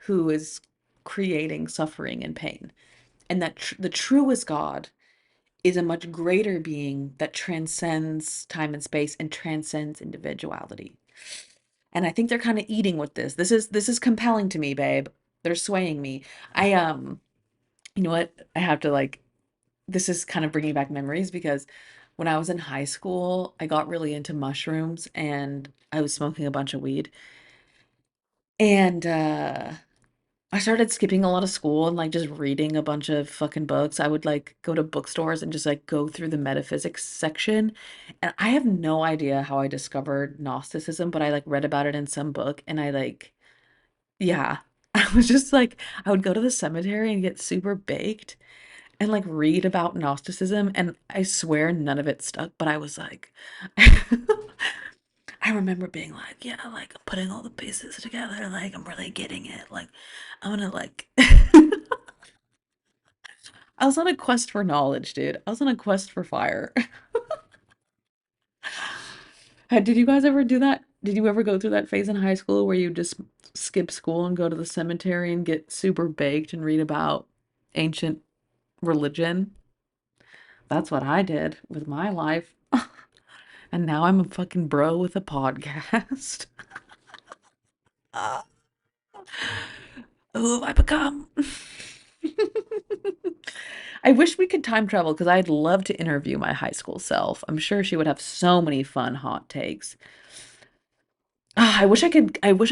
who is creating suffering and pain. And that the truest God is a much greater being that transcends time and space and transcends individuality. And I think they're kind of eating with this. This is compelling to me, babe. They're swaying me. I you know what? I have to like this is kind of bringing back memories because when I was in high school, I got really into mushrooms and I was smoking a bunch of weed. And I started skipping a lot of school and like just reading a bunch of fucking books. I would like go to bookstores and just like go through the metaphysics section. And I have no idea how I discovered Gnosticism, but I like read about it in some book and I like, yeah, I was just like, I would go to the cemetery and get super baked and like read about Gnosticism. And I swear none of it stuck, but I was like, I remember being like, yeah, like putting all the pieces together, like I'm really getting it. Like I'm gonna like I was on a quest for knowledge, dude. I was on a quest for fire. Did you guys ever do that? Did you ever go through that phase in high school where you just skip school and go to the cemetery and get super baked and read about ancient religion? That's what I did with my life. And now I'm a fucking bro with a podcast. Who have I become? I wish we could time travel because I'd love to interview my high school self. I'm sure she would have so many fun hot takes. I wish I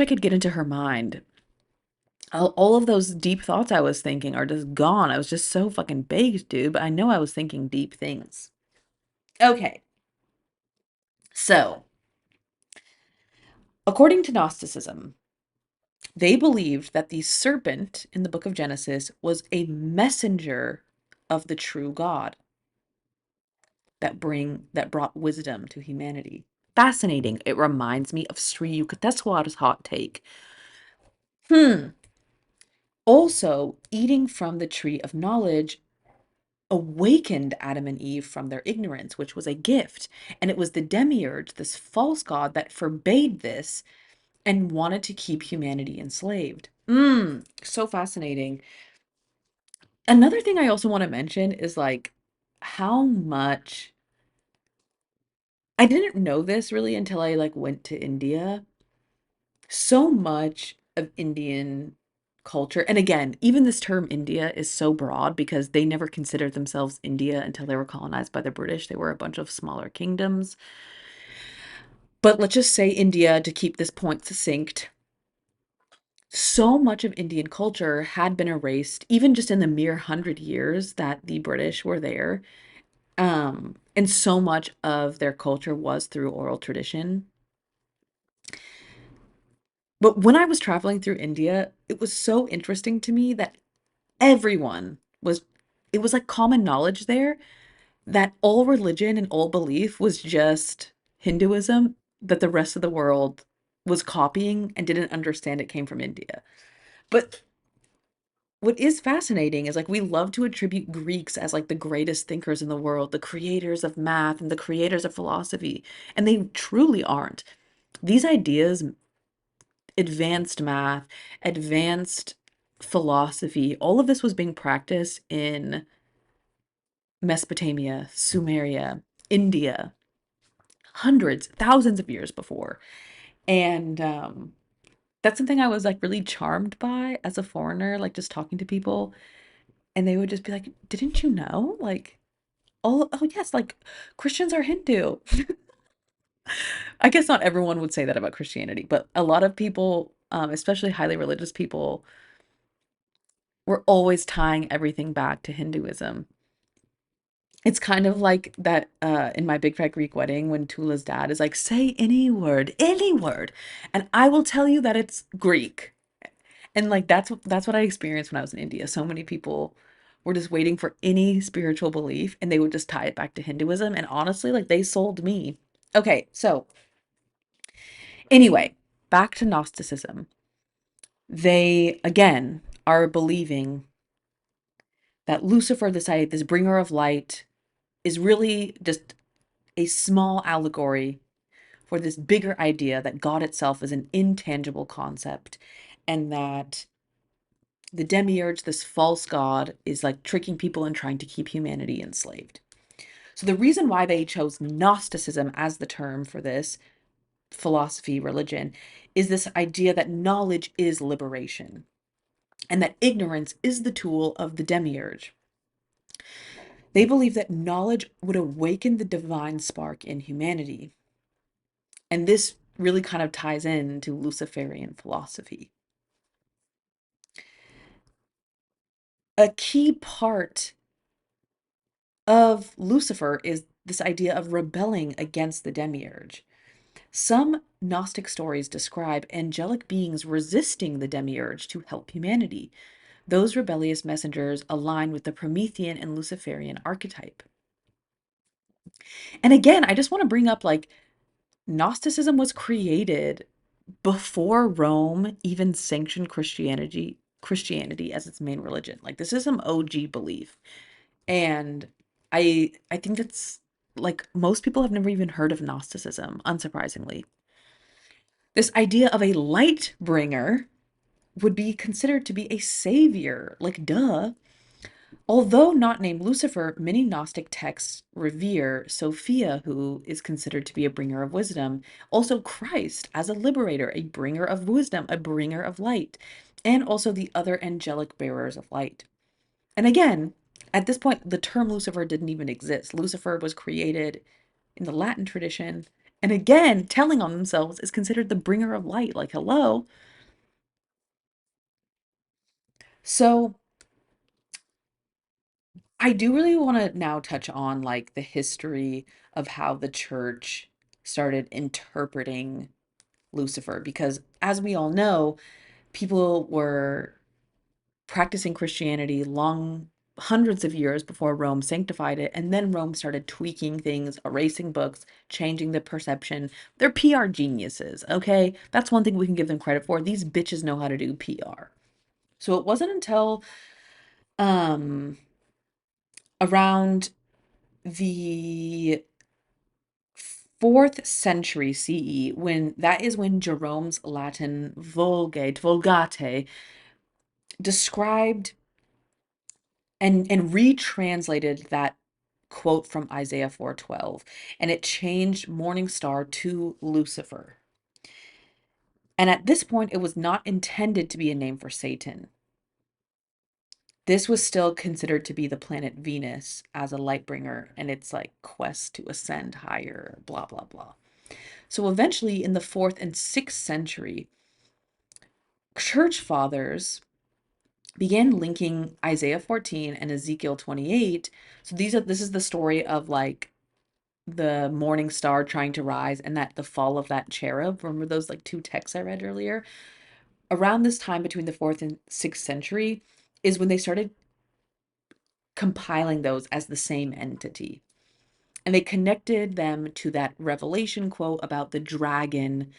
could get into her mind. All of those deep thoughts I was thinking are just gone. I was just so fucking baked, dude, but I know I was thinking deep things. Okay. So, according to Gnosticism, they believed that the serpent in the book of Genesis was a messenger of the true God that brought wisdom to humanity. Fascinating. It reminds me of Sri Yukteswar's hot take. Hmm. Also, eating from the tree of knowledge awakened Adam and Eve from their ignorance, which was a gift. And it was the demiurge, this false god, that forbade this and wanted to keep humanity enslaved. So fascinating. Another thing I also want to mention is like how much I didn't know this really until I like went to India. So much of Indian culture, and again, even this term India is so broad because they never considered themselves India until they were colonized by the British. They were a bunch of smaller kingdoms. But let's just say India to keep this point succinct. So much of Indian culture had been erased, even just in the mere 100 years that the British were there. And so much of their culture was through oral tradition. But when I was traveling through India, it was so interesting to me that everyone was, it was like common knowledge there that all religion and all belief was just Hinduism that the rest of the world was copying and didn't understand it came from India. But what is fascinating is like we love to attribute Greeks as like the greatest thinkers in the world, the creators of math and the creators of philosophy, and they truly aren't. These ideas, advanced math, advanced philosophy, all of this was being practiced in Mesopotamia, Sumeria, India, hundreds, thousands of years before. And that's something I was like really charmed by as a foreigner, like just talking to people. And they would just be like, didn't you know? Like, oh, yes, like Christians are Hindu. I guess not everyone would say that about Christianity, but a lot of people, especially highly religious people, were always tying everything back to Hinduism. It's kind of like that in My Big Fat Greek Wedding when Tula's dad is like, say any word, and I will tell you that it's Greek. And like that's what I experienced when I was in India. So many people were just waiting for any spiritual belief and they would just tie it back to Hinduism. And honestly, like they sold me. Okay, so anyway, back to Gnosticism. They again are believing that Lucifer, this bringer of light, is really just a small allegory for this bigger idea that God itself is an intangible concept and that the demiurge, this false god, is like tricking people and trying to keep humanity enslaved. So, the reason why they chose Gnosticism as the term for this philosophy, religion, is this idea that knowledge is liberation and that ignorance is the tool of the demiurge. They believe that knowledge would awaken the divine spark in humanity. And this really kind of ties into Luciferian philosophy. A key part of Lucifer is this idea of rebelling against the demiurge. Some Gnostic stories describe angelic beings resisting the demiurge to help humanity. Those rebellious messengers align with the Promethean and Luciferian archetype. And again, I just want to bring up like Gnosticism was created before Rome even sanctioned Christianity as its main religion. Like this is some OG belief. And I think that's like most people have never even heard of Gnosticism, unsurprisingly. This idea of a light bringer would be considered to be a savior, like duh. Although not named Lucifer, many Gnostic texts revere Sophia, who is considered to be a bringer of wisdom, also Christ as a liberator, a bringer of wisdom, a bringer of light, and also the other angelic bearers of light. And again, at this point, the term Lucifer didn't even exist. Lucifer was created in the Latin tradition And again, telling on themselves is considered the bringer of light. Like, hello. So I do really want to now touch on like the history of how the church started interpreting Lucifer, because as we all know, people were practicing Christianity long hundreds of years before Rome sanctified it, and then Rome started tweaking things, erasing books, changing the perception. They're PR geniuses, okay? That's one thing we can give them credit for. These bitches know how to do PR. So it wasn't until um around the 4th century CE, when that is when Jerome's Latin Vulgate described and retranslated that quote from Isaiah 4:12, and it changed morning star to Lucifer. And at this point, it was not intended to be a name for Satan. This was still considered to be the planet Venus as a light bringer and its like quest to ascend higher, blah, blah, blah. So eventually, in the 4th and 6th century, church fathers began linking Isaiah 14 and Ezekiel 28. So this is the story of like the morning star trying to rise and that the fall of that cherub. Remember those like two texts I read earlier? Around this time between the 4th and 6th century is when they started compiling those as the same entity. And they connected them to that Revelation quote about the dragon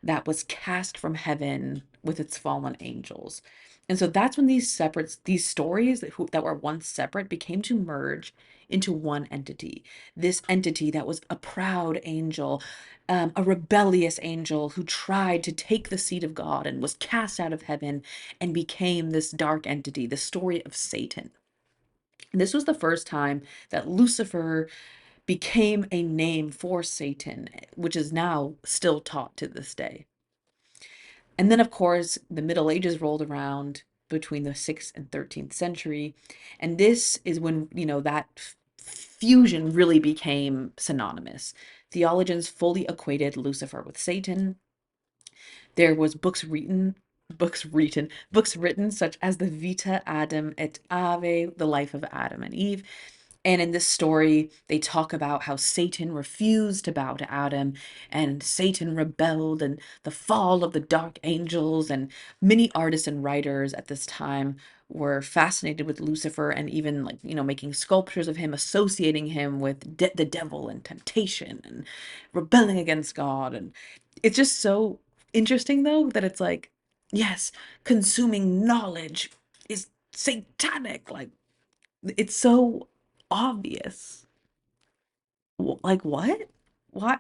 that was cast from heaven with its fallen angels. And so that's when these stories that were once separate became to merge into one entity. This entity that was a proud angel, a rebellious angel who tried to take the seat of God and was cast out of heaven and became this dark entity, the story of Satan. And this was the first time that Lucifer became a name for Satan, which is now still taught to this day. And then, of course, the Middle Ages rolled around between the 6th and 13th century. And this is when, that fusion really became synonymous. Theologians fully equated Lucifer with Satan. There was books written such as the Vita Adam et Ave, the life of Adam and Eve. And in this story, they talk about how Satan refused to bow to Adam and Satan rebelled and the fall of the dark angels. And many artists and writers at this time were fascinated with Lucifer and even like, making sculptures of him, associating him with the devil and temptation and rebelling against God. And it's just so interesting, though, that it's like, yes, consuming knowledge is satanic. Like, it's so obvious. Like what? Why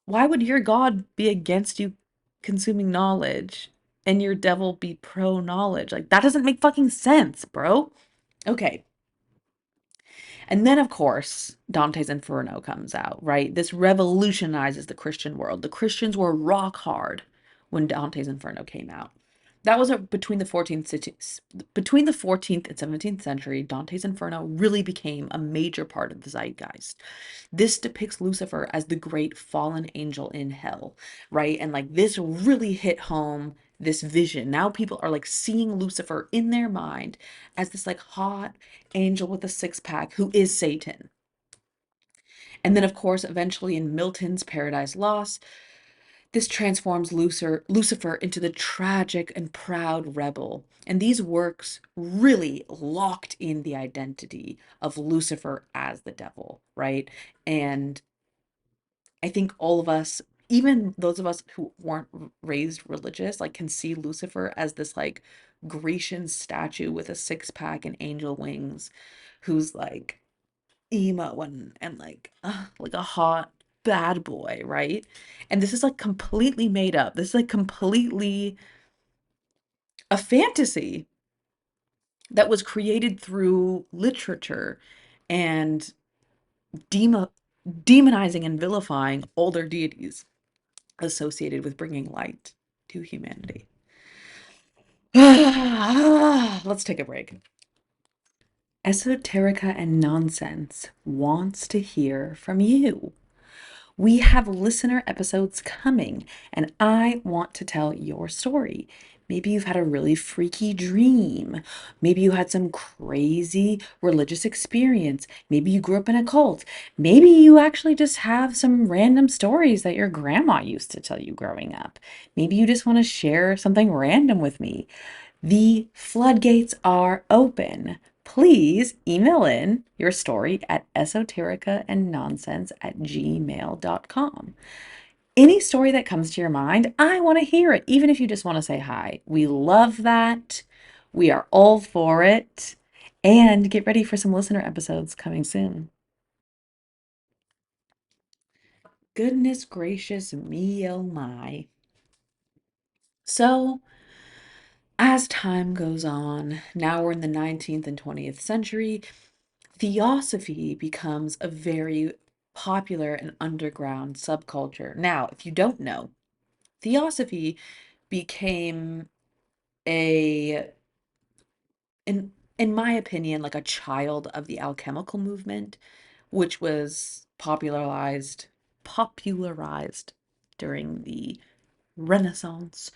why would your God be against you consuming knowledge and your devil be pro knowledge? Like that doesn't make fucking sense, bro. Okay. And then, of course, Dante's Inferno comes out, right? This revolutionizes the Christian world. The Christians were rock hard when Dante's Inferno came out. That was between the 14th and 17th century. Dante's Inferno really became a major part of the zeitgeist. This depicts Lucifer as the great fallen angel in hell, right? And like this really hit home this vision. Now people are like seeing Lucifer in their mind as this like hot angel with a six pack who is Satan. And then, of course, eventually in Milton's Paradise Lost, this transforms Lucifer into the tragic and proud rebel. And these works really locked in the identity of Lucifer as the devil, right? And I think all of us, even those of us who weren't raised religious, like can see Lucifer as this like Grecian statue with a six pack and angel wings, who's like emo and like a hot bad boy, right? And this is like completely made up. This is like completely a fantasy that was created through literature and demo demonizing and vilifying older deities associated with bringing light to humanity. Let's take a break. Esoterica and Nonsense wants to hear from you. We have listener episodes coming, and I want to tell your story. Maybe you've had a really freaky dream. Maybe you had some crazy religious experience. Maybe you grew up in a cult. Maybe you actually just have some random stories that your grandma used to tell you growing up. Maybe you just want to share something random with me. The floodgates are open. Please email in your story at esotericaandnonsense@gmail.com. Any story that comes to your mind, I want to hear it, even if you just want to say hi. We love that. We are all for it. And get ready for some listener episodes coming soon. Goodness gracious me, oh my. So, as time goes on, now we're in the 19th and 20th century, theosophy becomes a very popular and underground subculture. Now, if you don't know, theosophy became a, in my opinion, like a child of the alchemical movement, which was popularized during the Renaissance.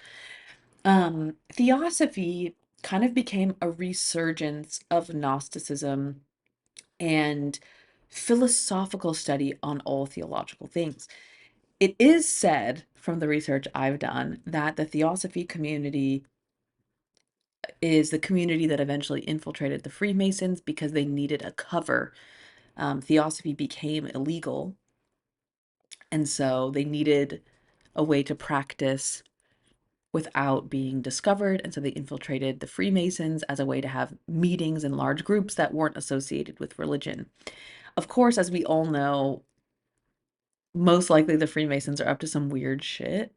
Theosophy kind of became a resurgence of Gnosticism and philosophical study on all theological things. It is said from the research I've done that the theosophy community is the community that eventually infiltrated the Freemasons because they needed a cover. Theosophy became illegal, and so they needed a way to practice without being discovered. And so they infiltrated the Freemasons as a way to have meetings in large groups that weren't associated with religion. Of course, as we all know, most likely the Freemasons are up to some weird shit.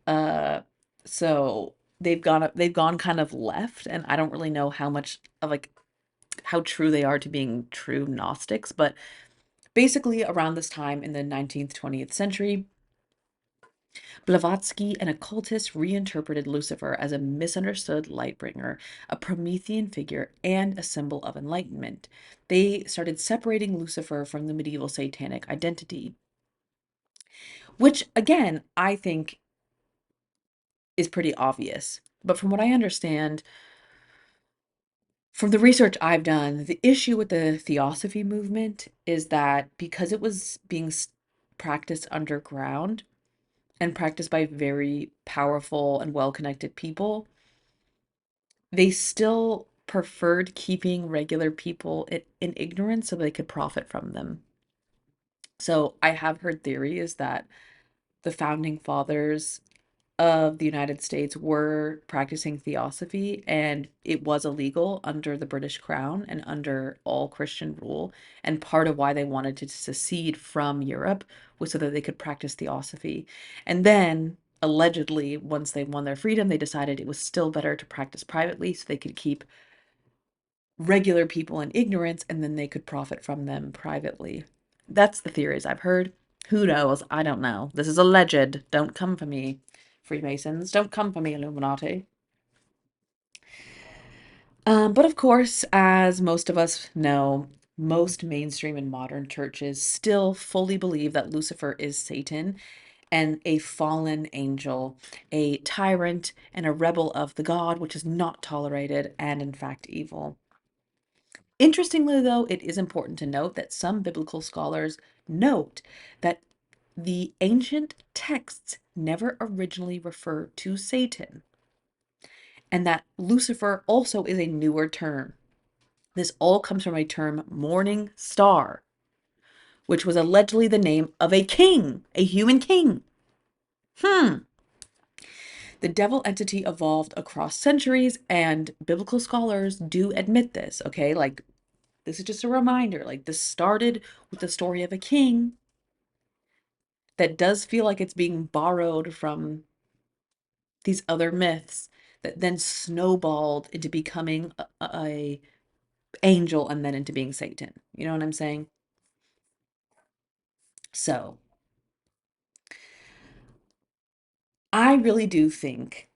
Uh, so they've gone kind of left, and I don't really know how much of like how true they are to being true Gnostics, but basically around this time in the 19th, 20th century, Blavatsky and occultists reinterpreted Lucifer as a misunderstood light bringer, a Promethean figure, and a symbol of enlightenment. They started separating Lucifer from the medieval satanic identity, which again, I think is pretty obvious. But from what I understand, from the research I've done, the issue with the theosophy movement is that because it was being practiced underground and practiced by very powerful and well-connected people, they still preferred keeping regular people in ignorance so they could profit from them. So I have heard theories that the founding fathers of the United States were practicing theosophy, and it was illegal under the British Crown and under all Christian rule. And part of why they wanted to secede from Europe was so that they could practice theosophy. And then, allegedly, once they won their freedom, they decided it was still better to practice privately so they could keep regular people in ignorance and then they could profit from them privately. That's the theories I've heard. Who knows? I don't know. This is alleged. Don't come for me, Freemasons. Don't come for me, Illuminati. But of course, as most of us know, most mainstream and modern churches still fully believe that Lucifer is Satan and a fallen angel, a tyrant and a rebel of the God, which is not tolerated and in fact evil. Interestingly, though, it is important to note that some biblical scholars note that the ancient texts never originally refer to Satan, and that Lucifer also is a newer term. This all comes from a term morning star, which was allegedly the name of a king, a human king. Hmm. The devil entity evolved across centuries, and biblical scholars do admit this, okay? Like, this is just a reminder. Like, this started with the story of a king that does feel like it's being borrowed from these other myths that then snowballed into becoming a angel and then into being Satan. You know what I'm saying? So, I really do think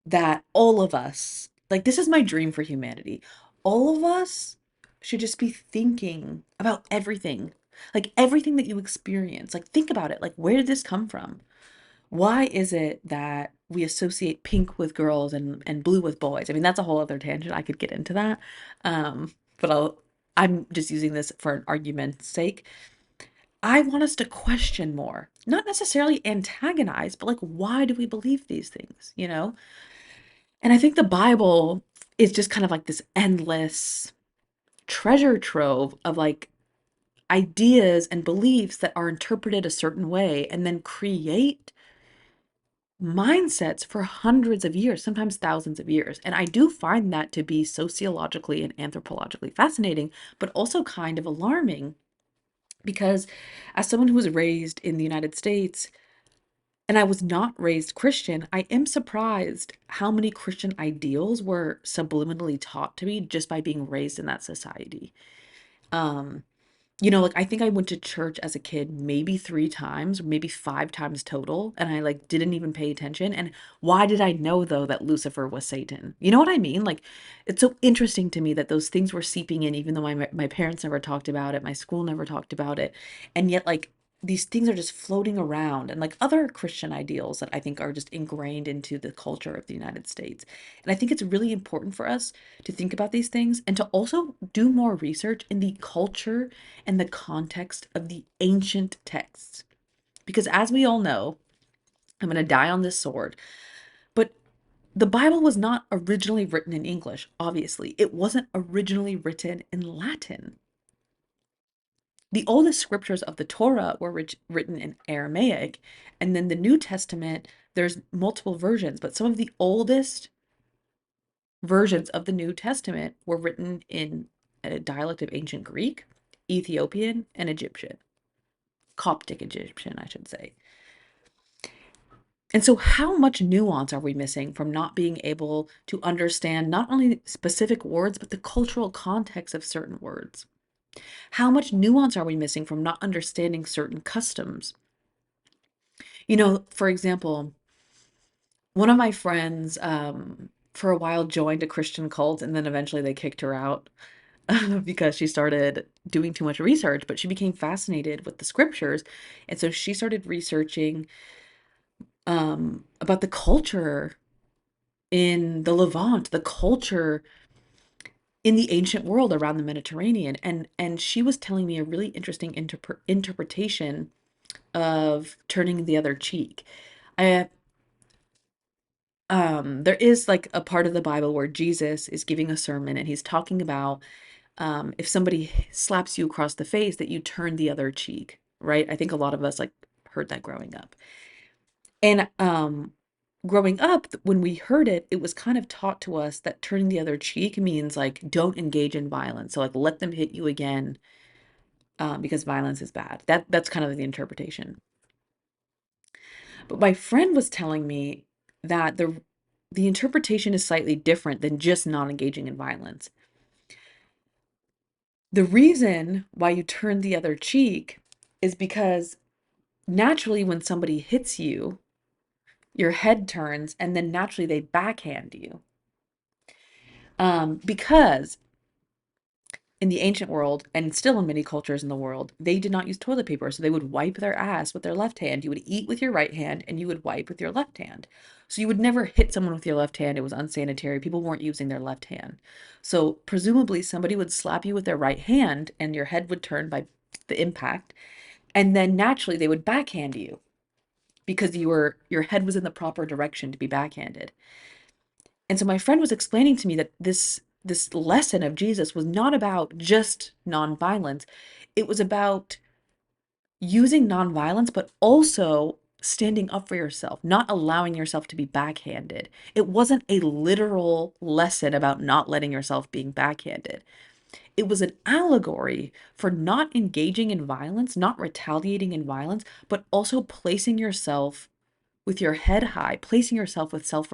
that all of us, like, this is my dream for humanity. All of us should just be thinking about everything Like everything that you experience, like think about it. Like, where did this come from? Why is it that we associate pink with girls and blue with boys? I mean, that's a whole other tangent. I could get into that. But I'm just using this for an argument's sake. I want us to question more, not necessarily antagonize, but like, why do we believe these things, you know? And I think the Bible is just kind of like this endless treasure trove of like ideas and beliefs that are interpreted a certain way and then create mindsets for hundreds of years, sometimes thousands of years. And I do find that to be sociologically and anthropologically fascinating, but also kind of alarming because as someone who was raised in the United States, and I was not raised Christian, I am surprised how many Christian ideals were subliminally taught to me just by being raised in that society. Um, like, I think I went to church as a kid maybe 3 times, maybe 5 times total, and I, like, didn't even pay attention, and why did I know, though, that Lucifer was Satan? You know what I mean? Like, it's so interesting to me that those things were seeping in even though my parents never talked about it, my school never talked about it, and yet, like, these things are just floating around and, like, other Christian ideals that I think are just ingrained into the culture of the United States, and I think it's really important for us to think about these things and to also do more research in the culture and the context of the ancient texts. Because as we all know, I'm going to die on this sword, but the Bible was not originally written in English, obviously. It wasn't originally written in Latin. The oldest scriptures of the Torah were written in Aramaic, and then the New Testament, there's multiple versions, but some of the oldest versions of the New Testament were written in a dialect of ancient Greek, Ethiopian, and Egyptian. Coptic Egyptian, I should say. And so, how much nuance are we missing from not being able to understand not only specific words, but the cultural context of certain words? How much nuance are we missing from not understanding certain customs? For example, one of my friends for a while joined a Christian cult and then eventually they kicked her out because she started doing too much research, but she became fascinated with the scriptures. And so she started researching about the culture in the Levant, the culture in the ancient world around the Mediterranean. And she was telling me a really interesting interpretation of turning the other cheek. I there is like a part of the Bible where Jesus is giving a sermon and he's talking about if somebody slaps you across the face that you turn the other cheek, right? I think a lot of us like heard that growing up. And growing up, when we heard it, it was kind of taught to us that turning the other cheek means like don't engage in violence. So like let them hit you again because violence is bad. That's kind of the interpretation. But my friend was telling me that the interpretation is slightly different than just not engaging in violence. The reason why you turn the other cheek is because naturally when somebody hits you, your head turns and then naturally they backhand you. Because in the ancient world, and still in many cultures in the world, they did not use toilet paper. So they would wipe their ass with their left hand. You would eat with your right hand and you would wipe with your left hand. So you would never hit someone with your left hand. It was unsanitary. People weren't using their left hand. So presumably somebody would slap you with their right hand and your head would turn by the impact. And then naturally they would backhand you because your head was in the proper direction to be backhanded. And so my friend was explaining to me that this lesson of Jesus was not about just nonviolence. It was about using nonviolence, but also standing up for yourself, not allowing yourself to be backhanded. It wasn't a literal lesson about not letting yourself being backhanded. It was an allegory for not engaging in violence, not retaliating in violence, but also placing yourself with your head high, placing yourself with self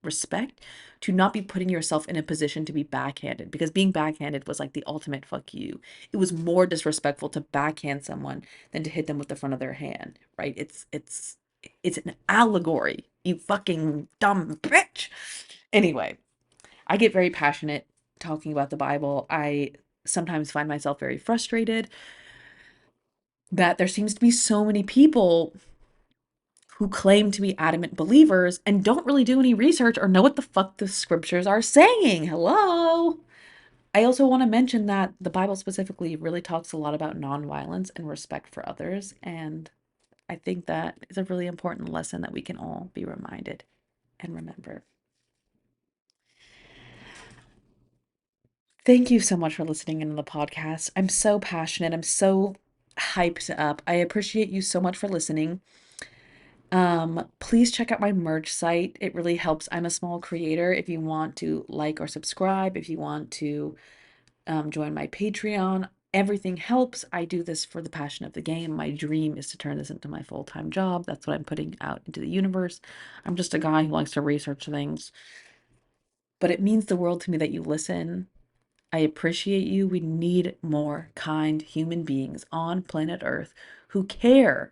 respect to not be putting yourself in a position to be backhanded because being backhanded was like the ultimate fuck you. It was more disrespectful to backhand someone than to hit them with the front of their hand, right? It's an allegory. You fucking dumb bitch. Anyway, I get very passionate talking about the Bible. I sometimes find myself very frustrated that there seems to be so many people who claim to be adamant believers and don't really do any research or know what the fuck the scriptures are saying. Hello. I also want to mention that the Bible specifically really talks a lot about nonviolence and respect for others. And I think that is a really important lesson that we can all be reminded and remember. Thank you so much for listening in on the podcast. I'm so passionate. I'm so hyped up. I appreciate you so much for listening. Please check out my merch site. It really helps. I'm a small creator. If you want to like or subscribe, if you want to join my Patreon, everything helps. I do this for the passion of the game. My dream is to turn this into my full-time job. That's what I'm putting out into the universe. I'm just a guy who likes to research things, but it means the world to me that you listen. I appreciate you. We need more kind human beings on planet Earth who care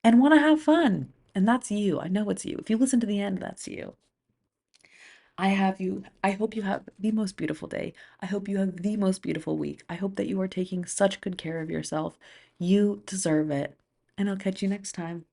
and want to have fun. And that's you. I know it's you. If you listen to the end, that's you. I hope you have the most beautiful day. I hope you have the most beautiful week. I hope that you are taking such good care of yourself. You deserve it. And I'll catch you next time.